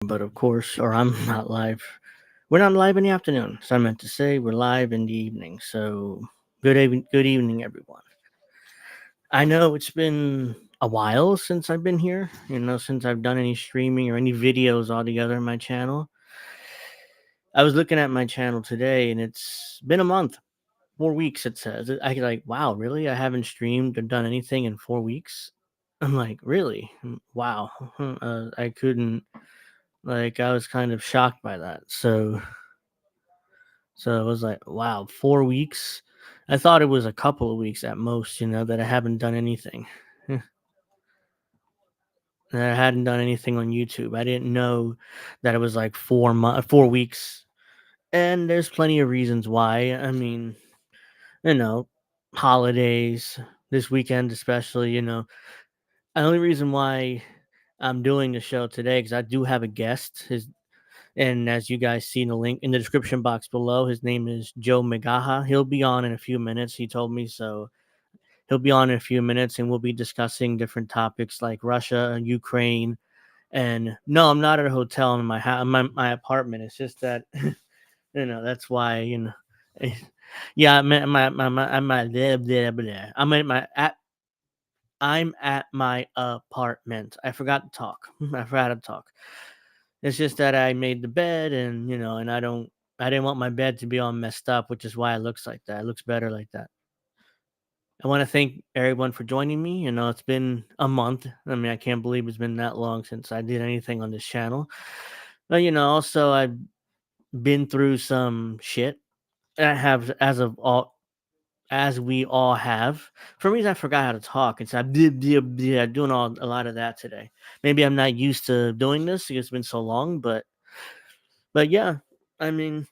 but of course, or I'm not live. We're not live in the afternoon, so I meant to say we're live in the evening. So good evening, everyone. I know it's been a while since I've been here. Since I've done any streaming or any videos altogether on my channel. I was looking at my channel today, and it's been a month, 4 weeks. It says I like, wow, really? I haven't streamed or done anything in 4 weeks. I'm like, really? Wow. I couldn't. Like, I was kind of shocked by that. So it was like, wow, 4 weeks. I thought it was a couple of weeks at most, that I haven't done anything. That I hadn't done anything on YouTube. I didn't know that it was like 4 weeks. And there's plenty of reasons why. I mean, you know, holidays, this weekend especially. The only reason why I'm doing the show today because I do have a guest. And as you guys see in the link in the description box below, his name is Joe McGaha. He'll be on in a few minutes. He told me so. He'll be on in a few minutes, and we'll be discussing different topics like Russia and Ukraine. And no, I'm not at a hotel in my apartment. It's just that that's why Yeah, I'm at my apartment. I forgot to talk. I forgot to talk. It's just that I made the bed and I didn't want my bed to be all messed up, which is why it looks like that. It looks better like that. I want to thank everyone for joining me. It's been a month. I mean, I can't believe it's been that long since I did anything on this channel. But also I've been through some shit. I have as we all have. For some reason I forgot how to talk. And so I'm doing a lot of that today. Maybe I'm not used to doing this because it's been so long, but yeah, I mean,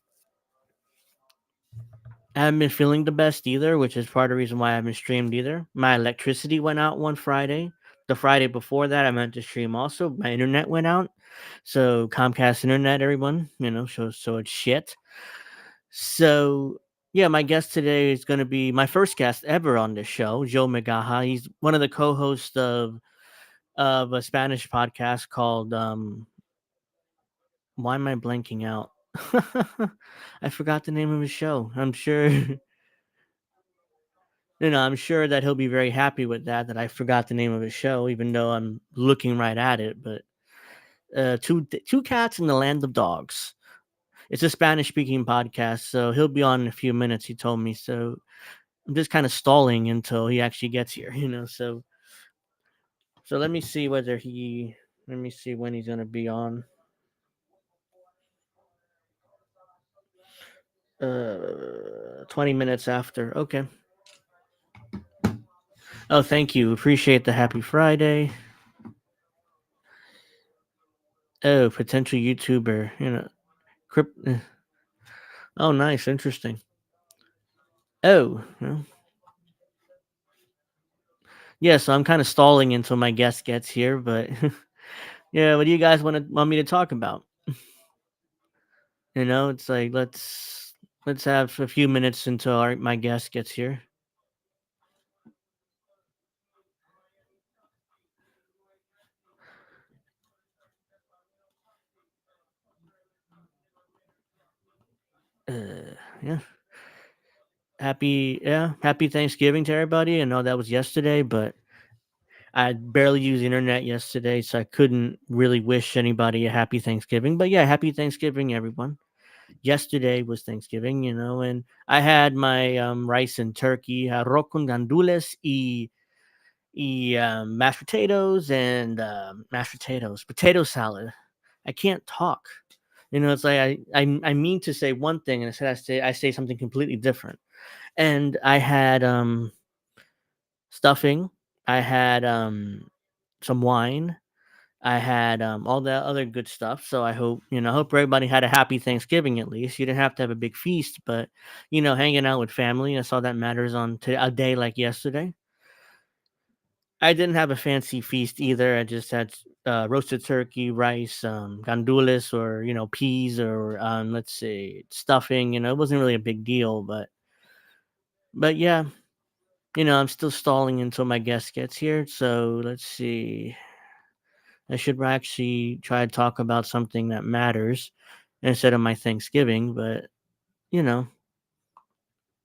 I haven't been feeling the best either, which is part of the reason why I haven't streamed either. My electricity went out one Friday. The Friday before that, I meant to stream also. My internet went out. So Comcast internet, everyone, so it's shit. So yeah, my guest today is going to be my first guest ever on this show, Joe McGaha. He's one of the co-hosts of a Spanish podcast called why am I blanking out? I forgot the name of his show. I'm sure I'm sure that he'll be very happy with that I forgot the name of his show, even though I'm looking right at it. But two cats in the land of dogs. It's a Spanish speaking podcast, so he'll be on in a few minutes. He told me so. I'm just kind of stalling until he actually gets here. So let me see whether he. Let me see when he's gonna be on. 20 minutes after. Okay. Oh, thank you. Appreciate the happy Friday. Oh, potential YouTuber. Oh, nice, interesting. Oh, well, yeah. So I'm kind of stalling until my guest gets here, but yeah. What do you guys want me to talk about? It's like let's have a few minutes until my guest gets here. Yeah. Happy Thanksgiving to everybody. I know that was yesterday, but I barely used the internet yesterday, so I couldn't really wish anybody a happy Thanksgiving. But yeah, happy Thanksgiving, everyone. Yesterday was Thanksgiving, and I had my rice and turkey, arroz con gandules mashed potatoes and potato salad. I can't talk. It's like I mean to say one thing, and I say something completely different. And I had stuffing. I had some wine. I had all that other good stuff. So I hope everybody had a happy Thanksgiving at least. You didn't have to have a big feast, but hanging out with family. That's all that matters on a day like yesterday. I didn't have a fancy feast either. I just had roasted turkey, rice, gandules, or peas, or let's see, stuffing. It wasn't really a big deal, but yeah, I'm still stalling until my guest gets here. So let's see. I should actually try to talk about something that matters instead of my Thanksgiving, but you know,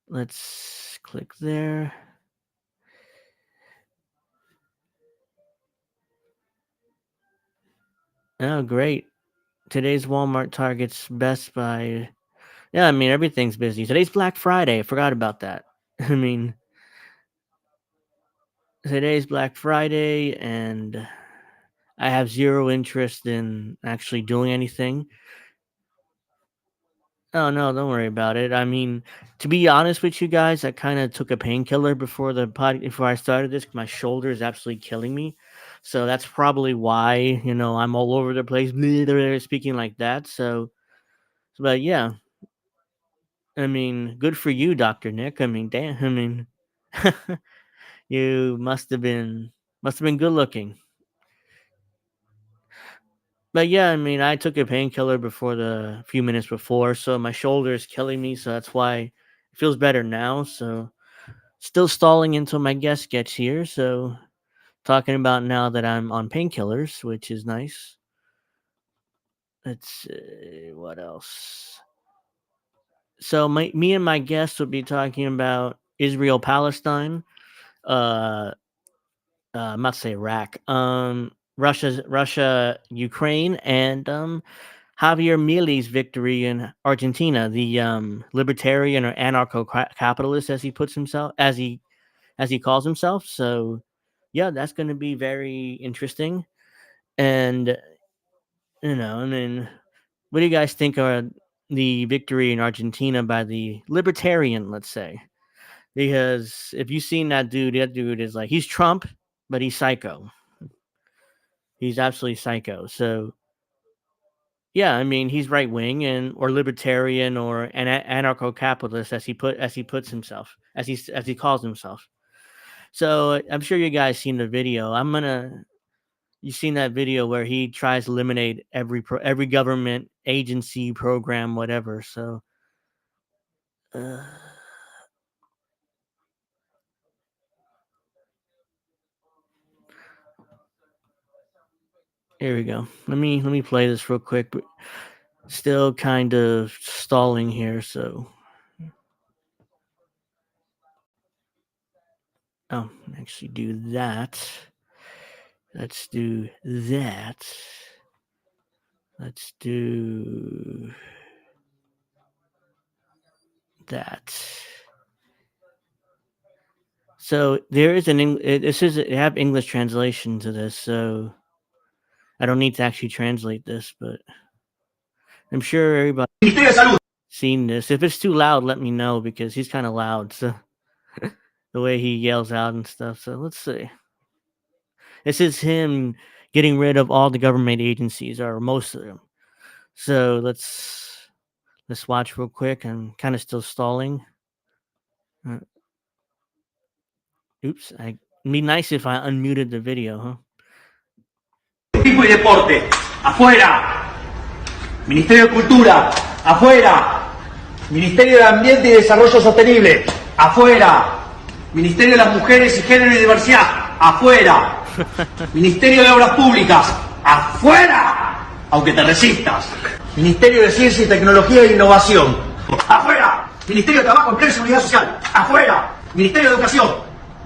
let's click there. Oh, great. Today's Walmart, Target's, Best Buy. Yeah, I mean, everything's busy. Today's Black Friday. I forgot about that. I mean, today's Black Friday, and I have zero interest in actually doing anything. Oh no, don't worry about it. I mean, to be honest with you guys, I kind of took a painkiller before I started this. 'Cause my shoulder is absolutely killing me, so that's probably why I'm all over the place, speaking like that. But yeah, I mean, good for you, Doctor Nick. I mean, damn. I mean, you must have been good looking. But yeah, I mean, I took a painkiller before the few minutes before, so my shoulder is killing me. So that's why it feels better now. So still stalling until my guest gets here. So talking about now that I'm on painkillers, which is nice. Let's see what else. So me and my guest will be talking about Israel Palestine. Uh, I'm not say Iraq. Russia, Ukraine, and Javier Milei's victory in Argentina, the libertarian or anarcho-capitalist, as he puts himself, as he calls himself. So, yeah, that's going to be very interesting. And I mean, what do you guys think of the victory in Argentina by the libertarian? Let's say, because if you've seen that dude is like he's Trump, but he's psycho. He's absolutely psycho. So yeah, I mean, he's right wing and or libertarian or an anarcho capitalist as he puts himself as he calls himself. So I'm sure you guys seen the video. You've seen that video where he tries to eliminate every government agency program whatever. So uh, here we go. Let me play this real quick. But still kind of stalling here. So actually do that. Let's do that. Let's do that. So there is this is they have English translation to this, so I don't need to actually translate this, but I'm sure everybody seen this. If it's too loud, let me know because he's kind of loud. So the way he yells out and stuff. So let's see. This is him getting rid of all the government agencies or most of them. So let's watch real quick. I'm kind of still stalling. Uh, oops, I it'd be nice if I unmuted the video, huh? Turismo y deporte, afuera. Ministerio de Cultura, afuera. Ministerio de Ambiente y Desarrollo Sostenible, afuera. Ministerio de las Mujeres y Género y Diversidad, afuera. Ministerio de Obras Públicas, afuera. Aunque te resistas. Ministerio de Ciencia y Tecnología e Innovación, afuera. Ministerio de Trabajo, Empleo y Seguridad Social, afuera. Ministerio de Educación,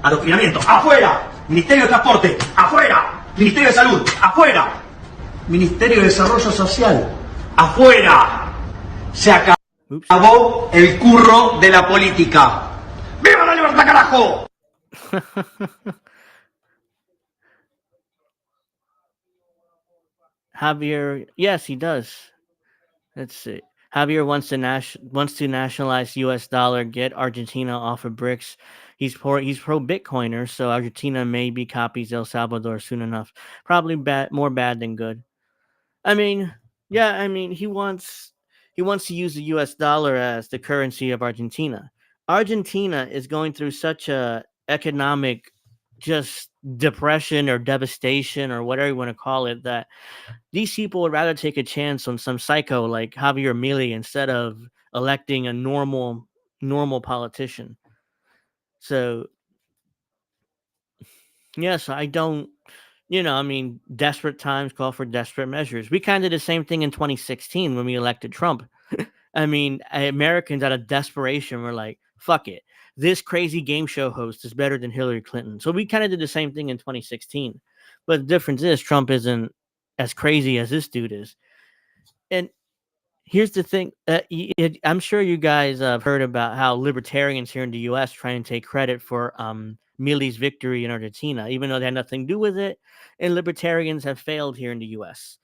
adoctrinamiento, afuera. Ministerio de Transporte, afuera. Ministerio de Salud, afuera. Ministerio de Desarrollo Social, afuera. Se acabó el curro de la política. ¡Viva la libertad, carajo! Javier, yes, he does. Let's see. Javier wants to nationalize U.S. dollar, get Argentina off of BRICS. He's pro Bitcoiner, so Argentina maybe copies El Salvador soon enough. Probably more bad than good. I mean, yeah, I mean he wants to use the U.S. dollar as the currency of Argentina. Argentina is going through such a economic just depression or devastation or whatever you want to call it that these people would rather take a chance on some psycho like Javier Milei instead of electing a normal politician. So yes, I don't I mean, desperate times call for desperate measures. We kind of did the same thing in 2016 when we elected Trump. I mean, Americans out of desperation were like, fuck it. This crazy game show host is better than Hillary Clinton. So we kind of did the same thing in 2016. But the difference is Trump isn't as crazy as this dude is. And here's the thing. I'm sure you guys have heard about how libertarians here in the U.S. try and take credit for Milei's victory in Argentina, even though they had nothing to do with it. And libertarians have failed here in the U.S.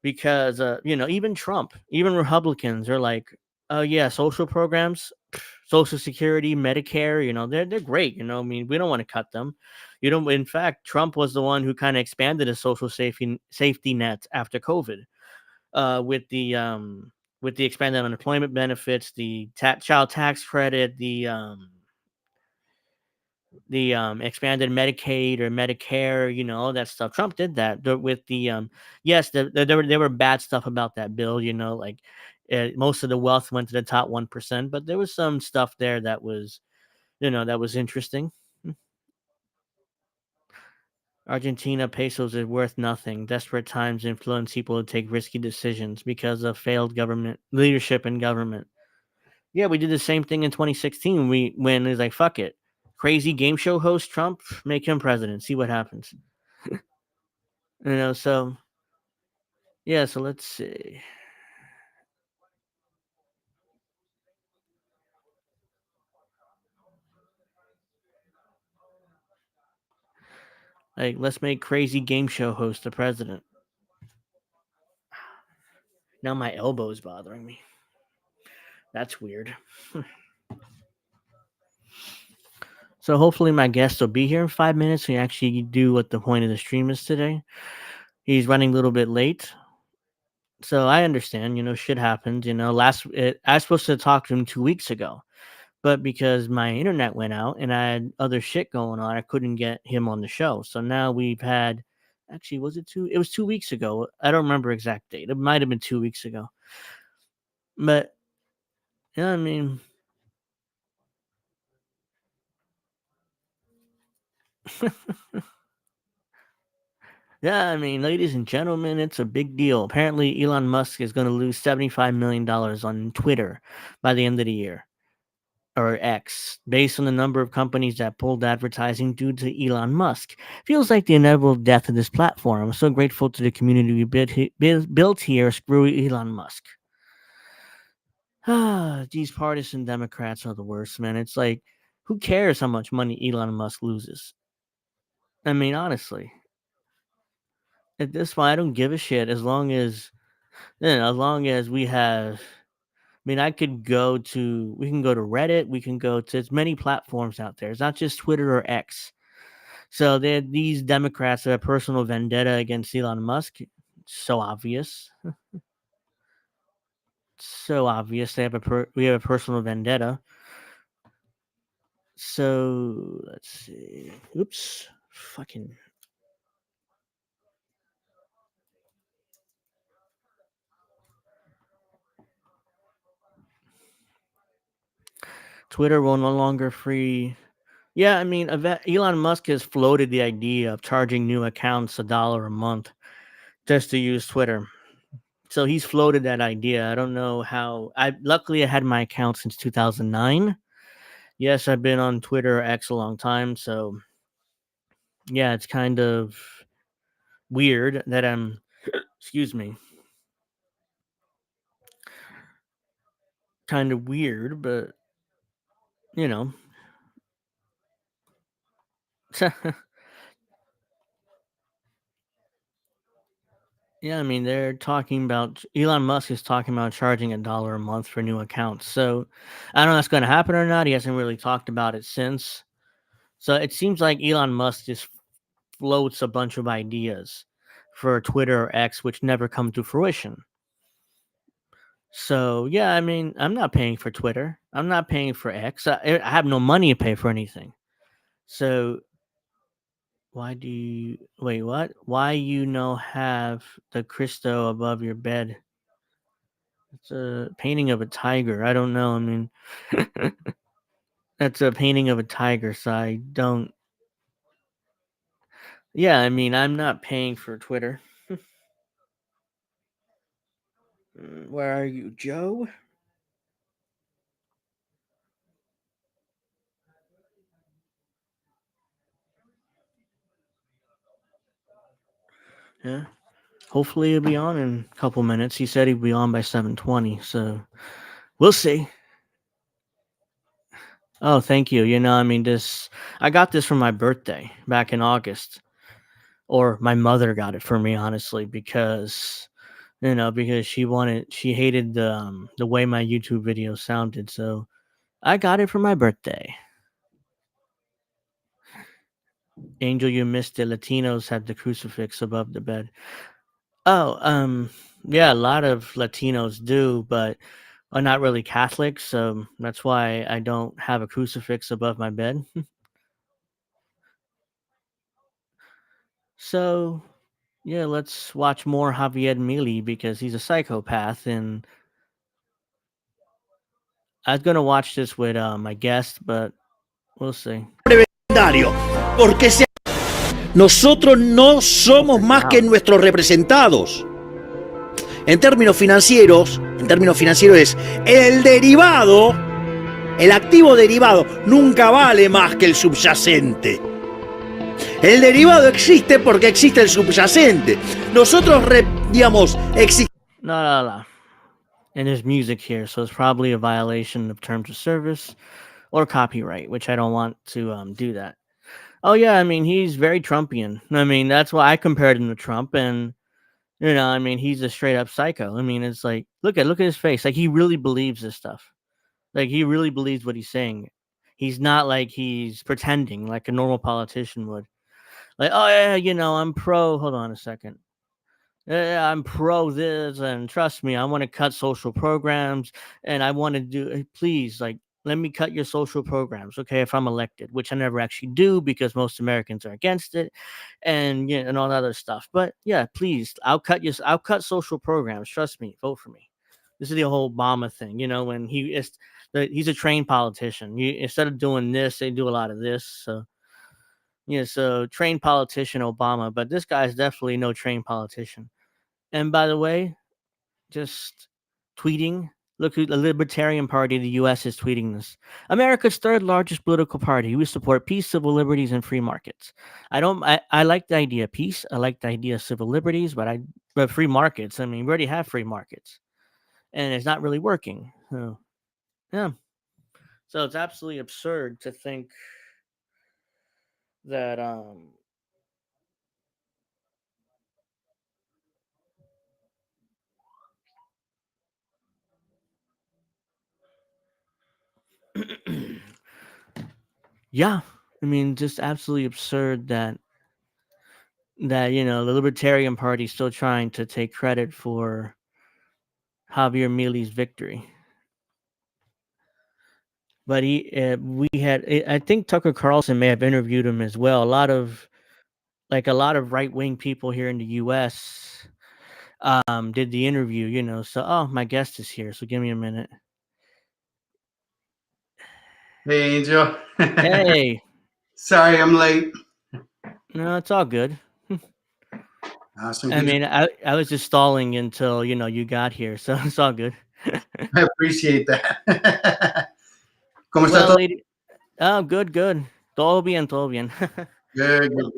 because, even Trump, even Republicans are like, oh, yeah, social programs, Social Security, Medicare, they're great. I mean, we don't want to cut them. In fact, Trump was the one who kind of expanded a social safety net after COVID with the expanded unemployment benefits, the child tax credit, the expanded Medicaid or Medicare, all that stuff. Trump did that with the yes, there were bad stuff about that bill, like most of the wealth went to the top 1%, but there was some stuff there that was, that was interesting. Argentina pesos is worth nothing. Desperate times influence people to take risky decisions because of failed government leadership and government. Yeah, we did the same thing in 2016. When it's like, fuck it, crazy game show host Trump, make him president, see what happens. So yeah, so let's see. Like, let's make crazy game show host the president. Now my elbow is bothering me. That's weird. So hopefully my guest will be here in 5 minutes and actually do what the point of the stream is today. He's running a little bit late. So I understand, shit happens. I was supposed to talk to him 2 weeks ago, but because my internet went out and I had other shit going on, I couldn't get him on the show. So now we've had, actually, was it two? It was 2 weeks ago. I don't remember exact date. It might have been 2 weeks ago. But yeah, I mean, yeah, I mean, ladies and gentlemen, it's a big deal. Apparently, Elon Musk is going to lose $75 million on Twitter by the end of the year. Or X, based on the number of companies that pulled advertising due to Elon Musk. Feels like the inevitable death of this platform. I'm so grateful to the community we built here. Screw Elon Musk. These partisan Democrats are the worst, man. It's like, who cares how much money Elon Musk loses? I mean, honestly, at this point, I don't give a shit as long as, as long as we have. I mean, we can go to Reddit, we can go to as many platforms out there. It's not just Twitter or X. So these Democrats have a personal vendetta against Elon Musk. So obvious. So obvious. We have a personal vendetta. So let's see. Oops. Fucking Twitter will no longer free. Yeah, I mean, Elon Musk has floated the idea of charging new accounts $1 a month just to use Twitter. So he's floated that idea. I don't know how. I had my account since 2009. Yes, I've been on Twitter X a long time, so yeah, it's kind of weird that I'm excuse me. Kind of weird, but you know. Yeah, I mean, they're talking about Elon Musk is talking about charging $1 a month for new accounts. So I don't know if that's going to happen or not. He hasn't really talked about it since. So it seems like Elon Musk just floats a bunch of ideas for Twitter or X, which never come to fruition. So yeah, I mean, I'm not paying for Twitter. I'm not paying for X. I have no money to pay for anything. So why do you wait? What? Why have the Cristo above your bed? It's a painting of a tiger. I don't know. I mean, that's a painting of a tiger. So I don't. Yeah, I mean, I'm not paying for Twitter. Where are you, Joe? Yeah. Hopefully he'll be on in a couple minutes. He said he'd be on by 7:20, so we'll see. Oh, thank you. I mean, this I got this for my birthday back in August, or my mother got it for me, honestly, because she hated the way my YouTube video sounded, so I got it for my birthday. Angel, you missed it. Latinos have the crucifix above the bed. Oh, yeah, a lot of Latinos do, but are not really Catholics, so that's why I don't have a crucifix above my bed. So, yeah, let's watch more Javier Milei because he's a psychopath, and I was gonna watch this with my guest, but we'll see. Porque nosotros no somos Pretty más que loud. nuestros representados. En términos financieros es el derivado, el activo derivado nunca vale más que el subyacente. El derivado existe porque existe el subyacente. Nosotros, existimos. No, no, no. And there's music here, so it's probably a violation of terms of service or copyright, which I don't want to do that. Oh yeah, I mean he's very Trumpian. I mean that's why I compared him to Trump, and I mean he's a straight up psycho. I mean it's like look at his face, like he really believes this stuff. Like he really believes what he's saying. He's not like he's pretending like a normal politician would. Like oh yeah, I'm pro. Hold on a second. Yeah, I'm pro this, and trust me, I want to cut social programs, and I want to do. Please, like, let me cut your social programs, okay? If I'm elected, which I never actually do because most Americans are against it, and and all that other stuff. But yeah, please, I'll cut social programs. Trust me, vote for me. This is the whole Obama thing, when he's a trained politician. Instead of doing this, they do a lot of this. So yeah, so trained politician Obama, but this guy's definitely no trained politician. And by the way, just tweeting. Look who the Libertarian Party of the U.S. is tweeting this. America's third largest political party. We support peace, civil liberties, and free markets. I like the idea of peace. I like the idea of civil liberties, but free markets. I mean, we already have free markets, and it's not really working. So, yeah. So it's absolutely absurd to think that yeah. I mean, just absolutely absurd that the Libertarian Party is still trying to take credit for Javier Milei's victory. But I think Tucker Carlson may have interviewed him as well. A lot of right wing people here in the U.S. Did the interview. So my guest is here. So give me a minute. Hey, Angel. Hey, Sorry, I'm late. no, it's all good. Awesome. I mean, I was just stalling until you got here, so it's all good. I appreciate that. ¿Cómo está Well, todo? lady, oh, good, good. Todo bien, todo bien. Good, good, good.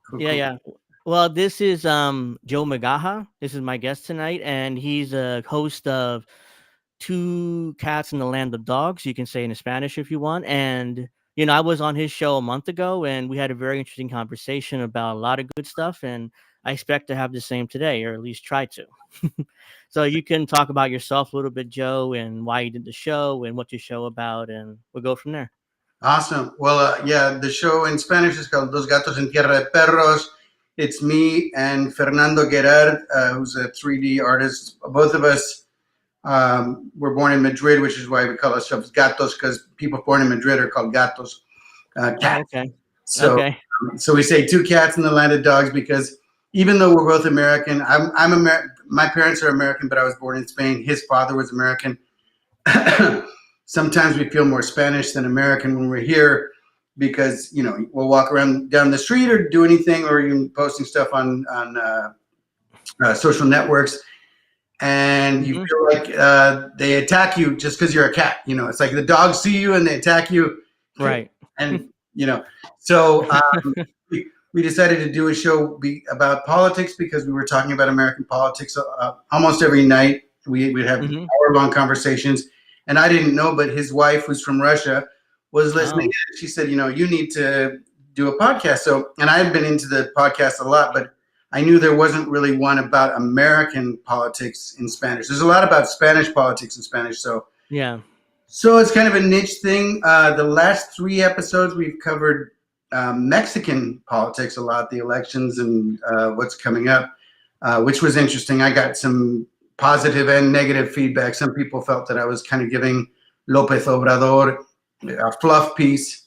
Cool, Yeah, cool. yeah. Well, this is Joe McGaha. This is my guest tonight, and he's a host of Two Cats in the Land of Dogs. You can say in Spanish if you want. And I was on his show a month ago, and we had a very interesting conversation about a lot of good stuff. And I expect to have the same today, or at least try to. So you can talk about yourself a little bit, Joe, and why you did the show and what your show about, and we'll go from there. Awesome. Well, yeah, the show in Spanish is called Dos Gatos en Tierra de Perros. It's me and Fernando Gerard, who's a 3D artist. Both of us were born in Madrid, which is why we call ourselves Gatos, because people born in Madrid are called Gatos, Oh, cats. okay. So, Okay. so we say two cats in the land of dogs because even though we're both American, I'm American. My parents are American, but I was born in Spain. His father was American. Sometimes we feel more Spanish than American when we're here. because we'll walk around down the street or do anything, or even posting stuff on social networks, and you Mhm. feel like they attack you just because you're a cat. It's like the dogs see you and they attack you, Right. and so we decided to do a show about politics because we were talking about American politics almost every night. We'd have Mhm. hour-long conversations, and I didn't know, but his wife, who's from Russia, was listening. Oh, In. She said, you need to do a podcast. So, and I had been into the podcast a lot, but I knew there wasn't really one about American politics in Spanish. There's a lot about Spanish politics in Spanish, yeah. so it's kind of a niche thing. The last 3 episodes we've covered Mexican politics a lot, the elections and what's coming up, which was interesting. I got some positive and negative feedback. Some people felt that I was kind of giving López Obrador a fluff piece.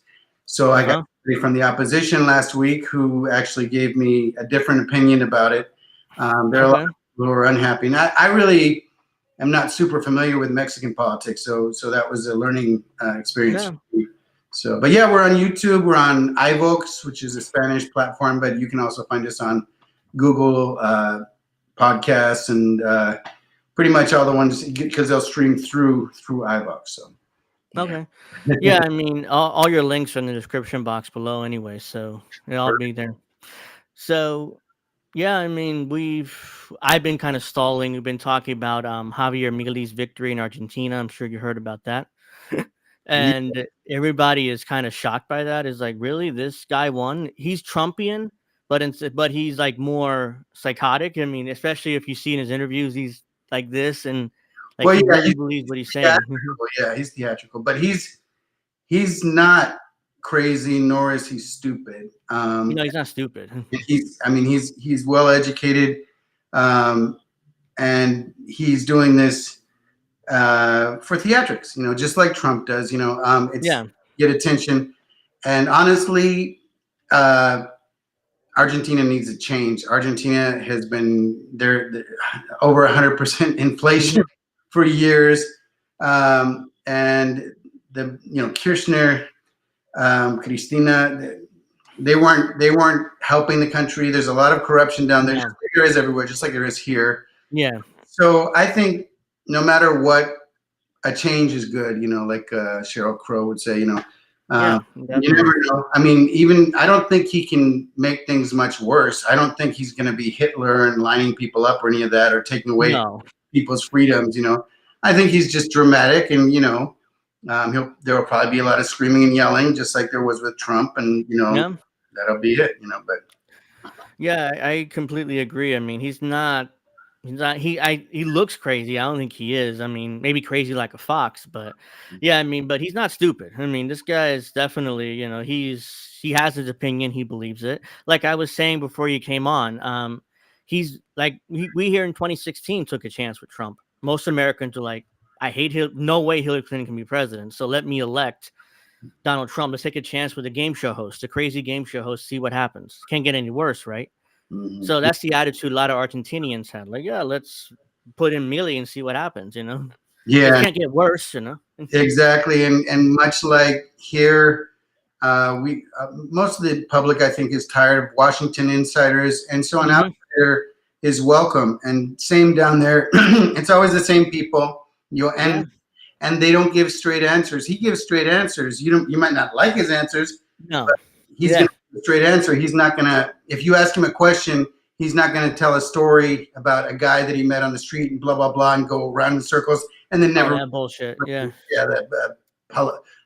So I got Uh-huh. somebody from the opposition last week who actually gave me a different opinion about it. There are a lot Okay. of people who are unhappy. And I really am not super familiar with Mexican politics, so that was a learning experience Yeah. for me. So, but yeah, we're on YouTube. We're on iVoox, which is a Spanish platform, but you can also find us on Google Podcasts and pretty much all the ones because they'll stream through iVoox. So, yeah. Okay. Yeah, I mean, all your links are in the description box below anyway, so it'll all be there. So, yeah, I mean, I've been kind of stalling. We've been talking about Javier Milei's victory in Argentina. I'm sure you heard about that. Yeah. And everybody is kind of shocked by that. Is like, really, this guy won? He's Trumpian, but he's like more psychotic. I mean, especially if you see in his interviews, he's like this, and like Well, he yeah, really believes what he's saying. theatrical. Yeah, he's theatrical, but he's not crazy, nor is he stupid. He's not stupid. He's well educated, and he's doing this for theatrics. Just like Trump does. It's Yeah, get attention, and honestly, Argentina needs a change. Argentina has been there over 100% inflation for years, and the Kirchner, Cristina, they weren't helping the country. There's a lot of corruption down there. no, Just like there is everywhere, just like there is here. yeah, So I think no matter what, a change is good. Like Cheryl Crow would say. yeah, You never definitely. know. I mean, even I don't think he can make things much worse. I don't think he's going to be Hitler and lining people up or any of that or taking away No, people's freedoms. I think he's just dramatic, and there will probably be a lot of screaming and yelling, just like there was with Trump, and yeah. that'll be it. But Yeah, I completely agree. I mean, he looks crazy. I don't think he is. I mean, maybe crazy like a fox, but yeah, I mean, but he's not stupid. I mean, this guy is definitely, he has his opinion, he believes it. Like I was saying before you came on, he's like we here in 2016 took a chance with Trump. Most Americans are like, I hate him. No way Hillary Clinton can be president. So let me elect Donald Trump. Let's take a chance with a game show host, a crazy game show host, see what happens. Can't get any worse, right? mhm. So that's the attitude a lot of Argentinians had. Like, yeah, let's put in Milei and see what happens. It Yeah, can't get worse. exactly. And much like here, we most of the public, I think, is tired of Washington insiders, and so an Hmm. outsider is welcome. And same down there, it's always the same people. Yeah. And they don't give straight answers. He gives straight answers. You might not like his answers, No. but he's Yeah. going to give a straight answer. He's not going to. If you ask him a question, he's not going to tell a story about a guy that he met on the street and blah blah blah and go around in circles and then All never. that bullshit. Yeah. Yeah,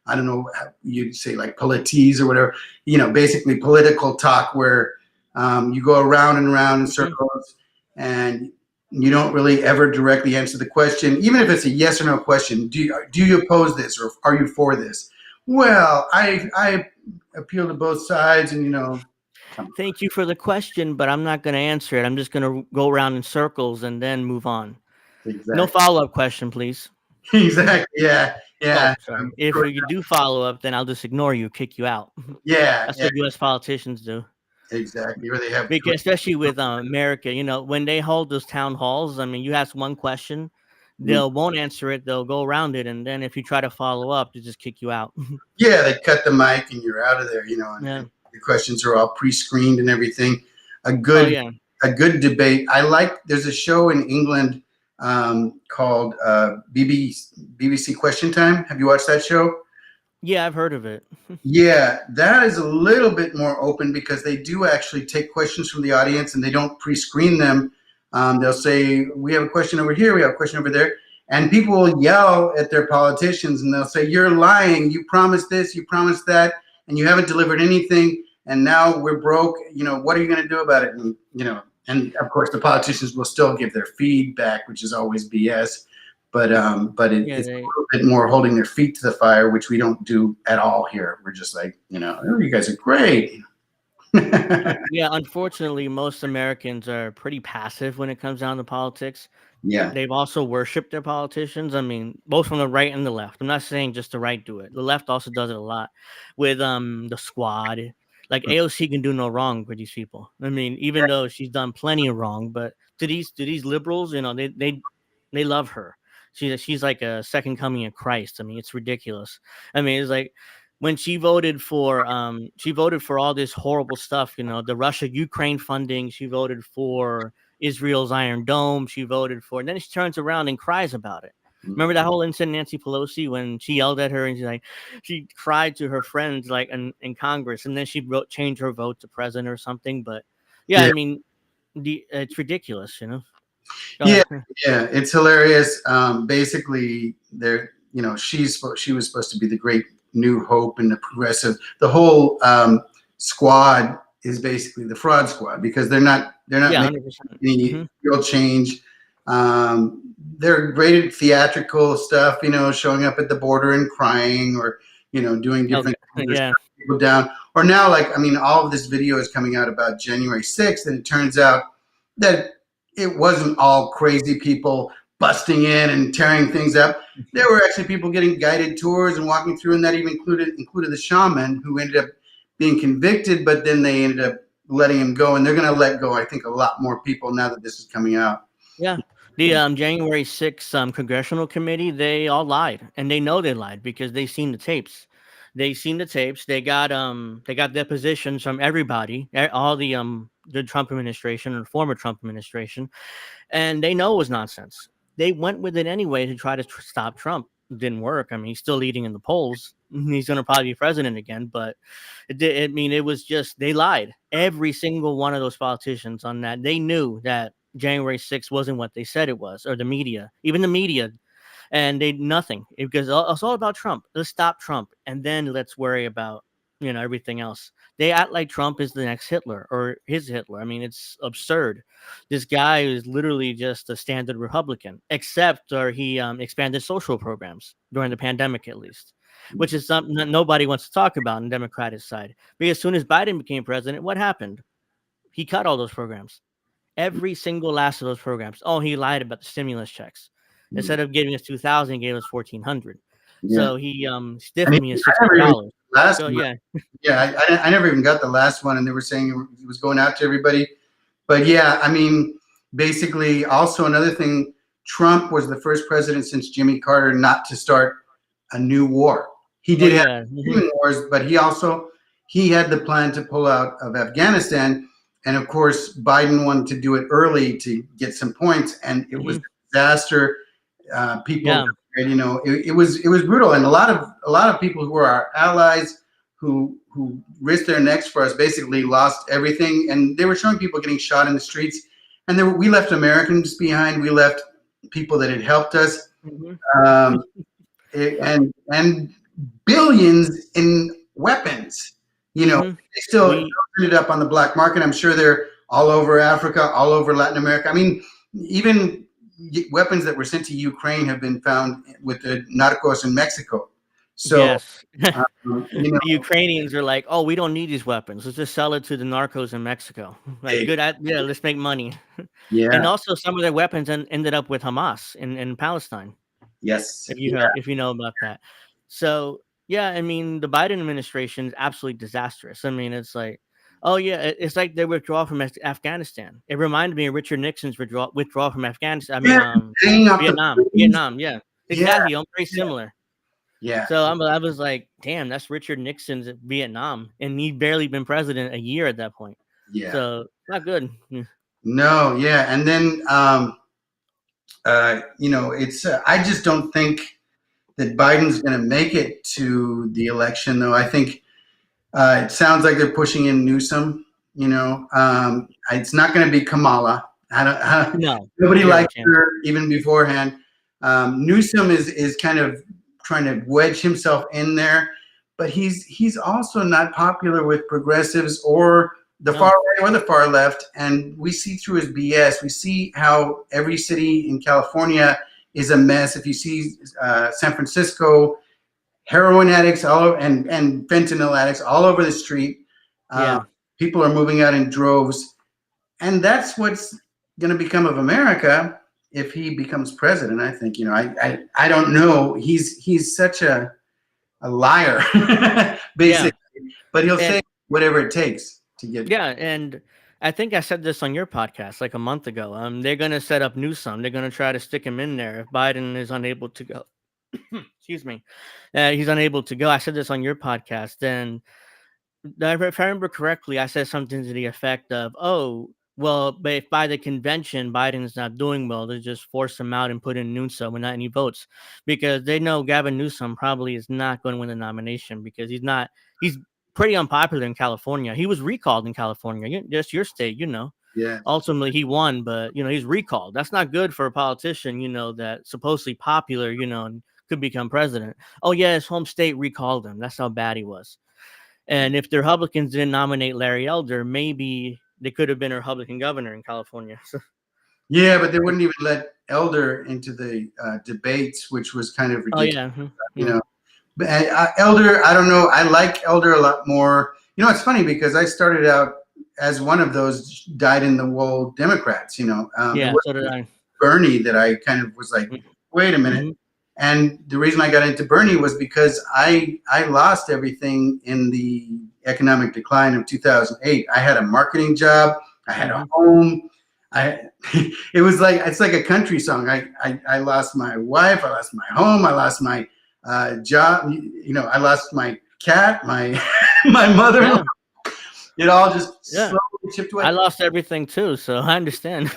I don't know how you'd say, like polities or whatever. Basically political talk where you go around and around in Mhm. circles and you don't really ever directly answer the question, even if it's a yes or no question. Do you oppose this or are you for this? Well, I appeal to both sides, and Thank you for the question, but I'm not going to answer it. I'm just going to go around in circles and then move on. No exactly, follow-up question, please. exactly, yeah, Oh, yeah, sorry. If you do follow up, then I'll just ignore you, kick you out. yeah, That's yeah, what U.S. politicians do. exactly. Or they have Because especially with America, when they hold those town halls, I mean, you ask one question, Mhm. They'll won't answer it. They'll go around it, and then if you try to follow up, they just kick you out. Yeah, they cut the mic and you're out of there, Yeah. and the questions are all pre-screened and everything. A Oh good yeah. a good debate. There's a show in England called BBC Question Time. Have you watched that show? Yeah, I've heard of it. Yeah, that is a little bit more open because they do actually take questions from the audience and they don't pre-screen them. They'll say, "We have a question over here. We have a question over there," and people will yell at their politicians and they'll say, "You're lying. You promised this. You promised that, and you haven't delivered anything. And now we're broke. What are you going to do about it?" And of course, the politicians will still give their feedback, which is always BS. It's Yeah, a they little bit more holding their feet to the fire, which we don't do at all here. We're just like, "Oh, you guys are great." yeah, unfortunately, most Americans are pretty passive when it comes down to politics. Yeah. They've also worshipped their politicians. I mean, both from the right and the left. I'm not saying just the right do it. The left also does it a lot with the squad. Like AOC can do no wrong with these people. I mean, even though she's done plenty of wrong, but to these liberals, they love her. She's like a second coming of Christ. I mean, it's ridiculous. I mean, it's like when she voted for all this horrible stuff, the Russia Ukraine funding. She voted for Israel's Iron Dome. She voted for, and then she turns around and cries about it. Remember that whole incident, Nancy Pelosi, when she yelled at her and she cried to her friends like in Congress, and then she changed her vote to president or something. But yeah, I Yeah. mean, it's ridiculous. Go Yeah, ahead. yeah, it's hilarious. Basically, she was supposed to be the great new hope and the progressive. The whole squad is basically the fraud squad because they're not Yeah, making 100%. any Hmm. real change. They're great at theatrical stuff, showing up at the border and crying, or doing Okay. different things or Yeah. shutting people down. Or now, like, I mean, all of this video is coming out about January 6th, and it turns out that it wasn't all crazy people busting in and tearing things up. There were actually people getting guided tours and walking through, and that even included the shaman who ended up being convicted, but then they ended up letting him go, and they're going to let go, I think, a lot more people now that this is coming out. Yeah. The January 6th congressional committee, they all lied. And they know they lied because they seen the tapes. They seen the tapes. They got depositions from everybody, all the Trump administration or former Trump administration, and they know it was nonsense. They went with it anyway to try to stop Trump. It didn't work. I mean, he's still leading in the polls. He's going to probably be president again, but I mean, it was just they lied. Every single one of those politicians on that, they knew that January 6th wasn't what they said it was, or the media, even the media, and they nothing because it's all about Trump. Let's stop Trump, and then let's worry about everything else. They act like Trump is the next Hitler or his Hitler. I mean, it's absurd. This guy is literally just a standard Republican, except or he expanded social programs during the pandemic, at least, which is something that nobody wants to talk about on the Democratic side. Because as soon as Biden became president, what happened? He cut all those programs. Every single last of those programs. Oh, he lied about the stimulus checks. Instead of giving us 2,000, he gave us 1,400. Yeah, So he and stiffed me at I never even $600. last So one. yeah, Yeah, I never even got the last one, and they were saying it was going out to everybody. But yeah, I mean, basically, also another thing, Trump was the first president since Jimmy Carter not to start a new war. He oh did have yeah, wars, but he had the plan to pull out of Afghanistan, and of course, Biden wanted to do it early to get some points, and it was a disaster. People, yeah, it was brutal, and a lot of people who were our allies, who risked their necks for us, basically lost everything, and they were showing people getting shot in the streets, and we left Americans behind. We left people that had helped us, hmm um, and billions in weapons. hmm They still we ended up on the black market. I'm sure they're all over Africa, all over Latin America. I mean, even weapons that were sent to Ukraine have been found with the narcos in Mexico. So, yes. you know, The Ukrainians are like, oh, we don't need these weapons. Let's just sell it to the narcos in Mexico. Like, hey, yeah, let's make money. And yeah, also, some of their weapons ended up with Hamas in Palestine. yes, If you yeah, heard, if you know about that. So yeah, I mean, the Biden administration is absolutely disastrous. I mean, it's like Oh yeah, it's like their withdrawal from Afghanistan. It reminded me of Richard Nixon's withdrawal from Afghanistan. I mean, Yeah, hanging off the Vietnam. planes. Vietnam, yeah, Yeah, exactly. I'm very yeah, similar. yeah, So I was like, damn, that's Richard Nixon's Vietnam, and he barely been president a year at that point. yeah. So not good. Yeah. No, yeah, and then it's I just don't think that Biden's going to make it to the election, though. I think it sounds like they're pushing in Newsom. It's not going to be Kamala. No, Nobody zero liked chance. her even beforehand. Newsom is kind of trying to wedge himself in there, but he's also not popular with progressives or the far No, right or the far left. And we see through his BS. We see how every city in California is a mess. If you see San Francisco, heroin addicts all over, and fentanyl addicts all over the street. Uh, yeah, People are moving out in droves, and that's what's going to become of America if he becomes president. I think I don't know. He's such a liar, yeah, basically, but he'll and say whatever it takes to get. yeah, and I think I said this on your podcast like a month ago. They're gonna set up Newsom. They're gonna try to stick him in there if Biden is unable to go. Excuse me, he's unable to go. I said this on your podcast, then if I remember correctly, I said something to the effect of, "Oh, well, but if by the convention Biden's not doing well, they just force him out and put in Newsom and not any votes because they know Gavin Newsom probably is not going to win the nomination because he's not. He's pretty unpopular in California. He was recalled in California, just your state, you know. Yeah, Ultimately, he won, but he's recalled. That's not good for a politician, that's supposedly popular, and could become president. Oh yeah, his home state recalled him. That's how bad he was. And if the Republicans didn't nominate Larry Elder, maybe they could have been a Republican governor in California. So, yeah, but they wouldn't even let Elder into the debates, which was kind of oh ridiculous. yeah, You yeah, know, but Elder, I don't know. I like Elder a lot more. It's funny because I started out as one of those dyed-in-the-wool Democrats. It yeah. So did wasn't I. Bernie that I kind of was like, wait a minute. Mm-hmm. And the reason I got into Bernie was because I lost everything in the economic decline of 2008. I had a marketing job. I had a home. It's like a country song. I lost my wife. I lost my home. I lost my job. I lost my cat, my my mother-in-law. Yeah, It all just yeah. slowly chipped away. I lost everything too, so I understand.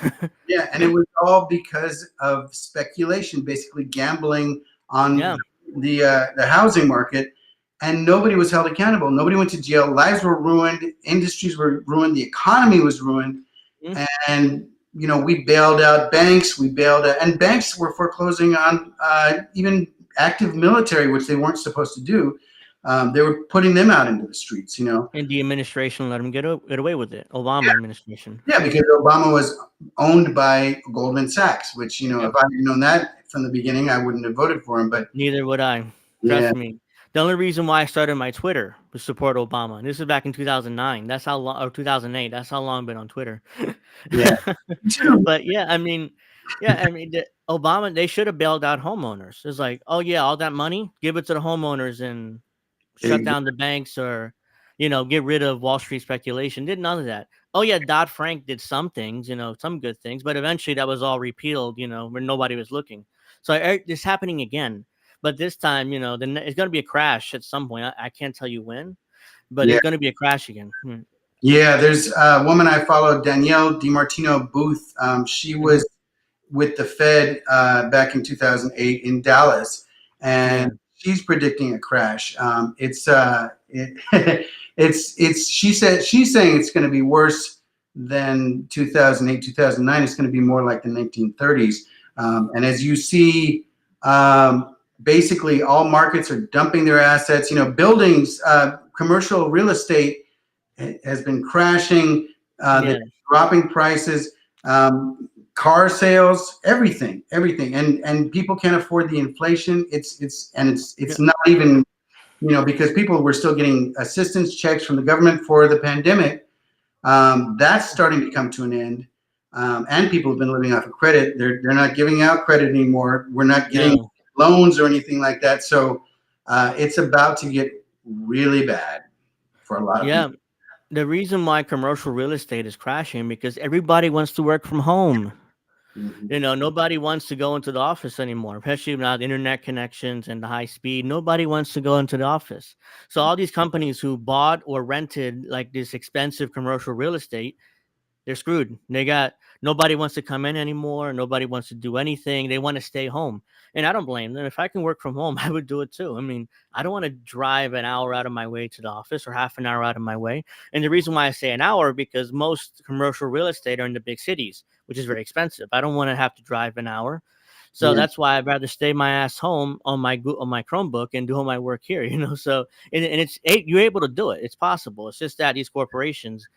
Yeah, and it was all because of speculation, basically gambling on Yeah, the housing market, and nobody was held accountable. Nobody went to jail. Lives were ruined. Industries were ruined. The economy was ruined, mm, and we bailed out banks. We bailed out, and banks were foreclosing on even active military, which they weren't supposed to do. They were putting them out into the streets. and the administration let him get away with it. Obama administration. Yeah, because Obama was owned by Goldman Sachs, which, Yep. if I had known that from the beginning, I wouldn't have voted for him. But Neither would I. yeah, Trust me. The only reason why I started my Twitter was support Obama. And this is back in 2009. That's how long, or 2008. That's how long I've been on Twitter. yeah, But yeah, Obama, they should have bailed out homeowners. It's like, oh yeah, all that money, give it to the homeowners and shut down the banks or, get rid of Wall Street speculation. Did none of that. Oh yeah, Dodd-Frank did some things, some good things, but eventually that was all repealed, when nobody was looking. So it's happening again. But this time, then it's going to be a crash at some point. I can't tell you when, but yeah. it's going to be a crash again. Yeah, there's a woman I follow, Danielle DiMartino Booth. She was with the Fed back in 2008 in Dallas, and she's predicting a crash. She's saying it's going to be worse than 2008, 2009. It's going to be more like the 1930s. And as you see, basically all markets are dumping their assets. Buildings, commercial real estate has been crashing. They're dropping prices. Car sales, everything, and people can't afford the inflation. It's not even, because people were still getting assistance checks from the government for the pandemic. That's starting to come to an end, and people have been living off of credit. They're not giving out credit anymore. We're not getting loans or anything like that. So it's about to get really bad for a lot of people. the reason why commercial real estate is crashing because everybody wants to work from home. Mhm. Nobody wants to go into the office anymore, especially now the internet connections and the high speed. Nobody wants to go into the office. So all these companies who bought or rented like this expensive commercial real estate, they're screwed. They got nobody wants to come in anymore. Nobody wants to do anything. They want to stay home. And I don't blame them. If I can work from home, I would do it too. I mean, I don't want to drive an hour out of my way to the office or half an hour out of my way. And the reason why I say an hour because most commercial real estate are in the big cities, which is very expensive. I don't want to have to drive an hour. So Yeah. that's why I'd rather stay my ass home on my Chromebook and do all my work here, So and it's you're able to do it. It's possible. It's just that these corporations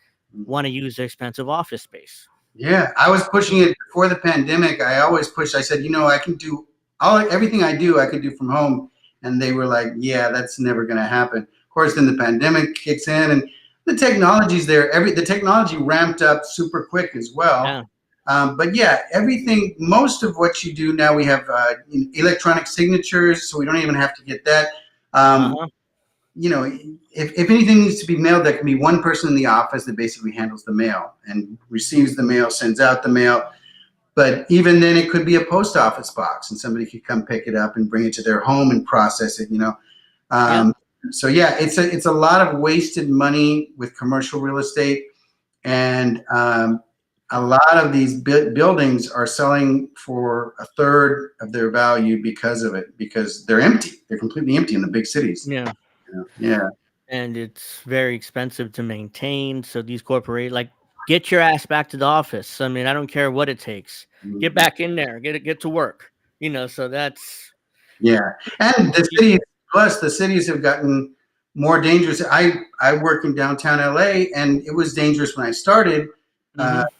want to use their expensive office space. Yeah, I was pushing it before the pandemic. I always pushed. I said, I can do everything I do. I could do from home, and they were like, "Yeah, that's never going to happen." Of course, then the pandemic kicks in, and the technology's there. The technology ramped up super quick as well. Yeah. But yeah, everything. Most of what you do now, we have electronic signatures, so we don't even have to get that. Um, Uh-huh. if anything needs to be mailed, there can be one person in the office that basically handles the mail and receives the mail, sends out the mail. But even then, it could be a post office box, and somebody could come pick it up and bring it to their home and process it. Yeah. Um, so yeah, it's a lot of wasted money with commercial real estate, and a lot of these buildings are selling for a third of their value because of it, because they're empty. They're completely empty in the big cities. Yeah. Yeah. And it's very expensive to maintain. So these corporate get your ass back to the office. I mean, I don't care what it takes. Get back in there. Get to work. So that's Yeah, and the cities have gotten more dangerous. I work in downtown LA, and it was dangerous when I started uh, hmm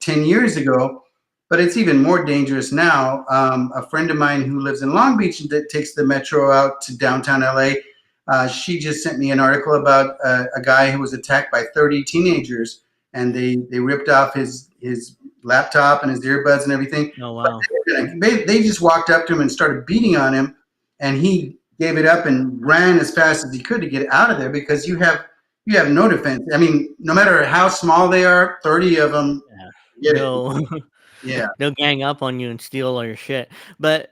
10 years ago, but it's even more dangerous now. A friend of mine who lives in Long Beach that takes the metro out to downtown LA, she just sent me an article about a guy who was attacked by 30 teenagers, and they ripped off his laptop and his earbuds and everything. Oh wow. They just walked up to him and started beating on him, and he gave it up and ran as fast as he could to get out of there, because you have no defense. I mean, no matter how small they are, 30 of them Yeah. get it. They'll Yeah, they'll gang up on you and steal all your shit. But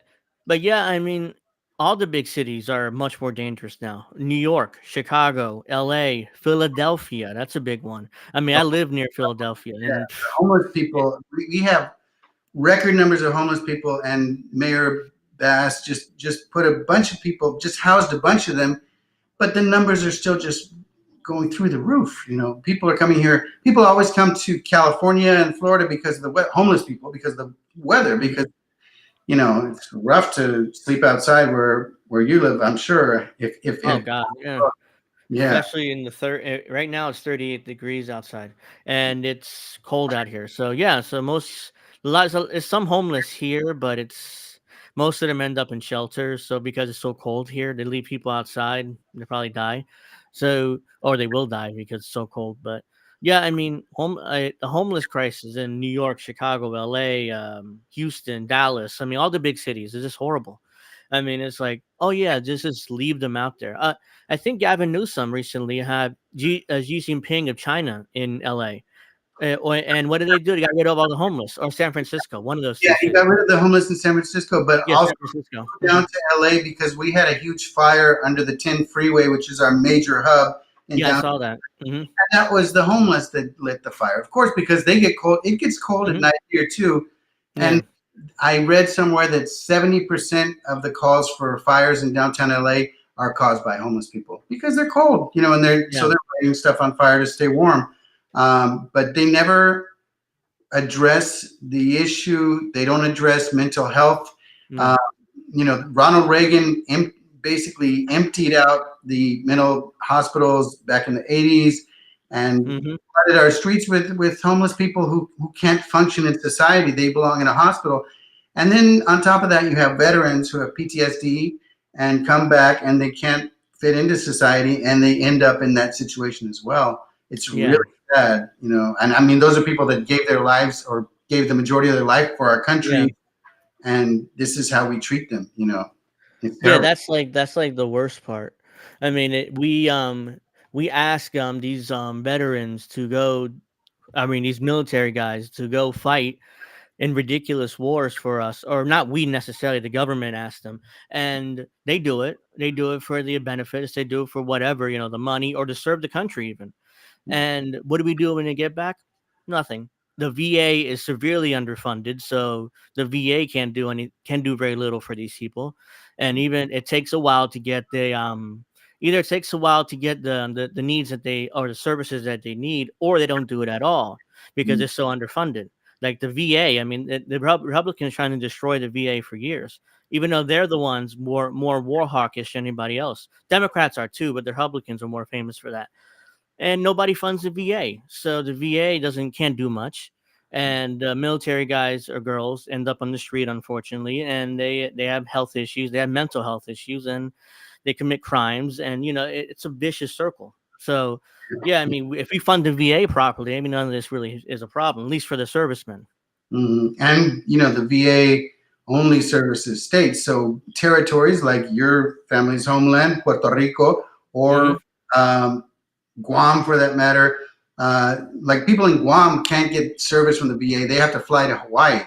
yeah, I mean, all the big cities are much more dangerous now. New York, Chicago, LA, Philadelphia. That's a big one. I mean, I live near Philadelphia yeah. and Homeless people. We have record numbers of homeless people, and Mayor Bass just put a bunch of people, just housed a bunch of them, but the numbers are still just going through the roof. People are coming here. People always come to California and Florida because of the homeless people, because of the weather, because it's rough to sleep outside where you live. I'm sure oh if god, yeah. yeah. Especially in the right now it's 38 degrees outside and it's cold out here. So yeah, so there's some homeless here, but it's most of them end up in shelters. So because it's so cold here, they leave people outside, they probably die. So or they will die because it's so cold. But yeah, I mean, the homeless crisis in New York, Chicago, LA, Houston, Dallas. I mean, all the big cities is just horrible. I mean, it's like, oh yeah, just leave them out there. I think Gavin Newsom recently had Xi Jinping of China in LA. And what did they do? They got rid of all the homeless, or San Francisco, one of those Yeah, two he cities. got rid of the homeless in San Francisco, but Yeah, also San Francisco. down to LA, because we had a huge fire under the 10 freeway, which is our major hub in Yeah, I downtown. saw that. Hmm. And that was the homeless that lit the fire, of course, because they get cold. It gets cold at Hmm. night here too. And Yeah. I read somewhere that 70% of the calls for fires in downtown LA are caused by homeless people because they're cold, and Yeah. they're lighting stuff on fire to stay warm. But they never address the issue. They don't address mental health. No. Uh, Ronald Reagan basically emptied out the mental hospitals back in the 80s, and Hmm. flooded our streets with homeless people who can't function in society. They belong in a hospital. And then on top of that, you have veterans who have PTSD and come back, and they can't fit into society, and they end up in that situation as well. It's Yeah. really sad, and I mean, those are people that gave their lives, or gave the majority of their life for our Yeah. country, and this is how we treat them. It's Yeah, terrible. that's like the worst part. I mean, we ask these veterans to go. I mean, these military guys to go fight in ridiculous wars for us, or not we necessarily, the government asked them, and they do it. They do it for the benefits. They do it for whatever, the money, or to serve the country even. And what do we do when they get back? Nothing. The VA is severely underfunded, so the VA can do very little for these people, and even it takes a while to get the either it takes a while to get the needs that they, or the services that they need, or they don't do it at all because they're so underfunded. Like the VA, I mean, the Republicans trying to destroy the VA for years, even though they're the ones more war hawkish than anybody else. Democrats are too, but the Republicans are more famous for that, and nobody funds the VA. So the VA can't do much, and military guys or girls end up on the street, unfortunately, and they have health issues, they have mental health issues, and they commit crimes, and it's a vicious circle. So yeah, I mean, if we fund the VA properly, I mean, none of this really is a problem, at least for the servicemen. And the VA only services states, so territories like your family's homeland, Puerto Rico, or Guam, for that matter. Like people in Guam can't get service from the VA; they have to fly to Hawaii,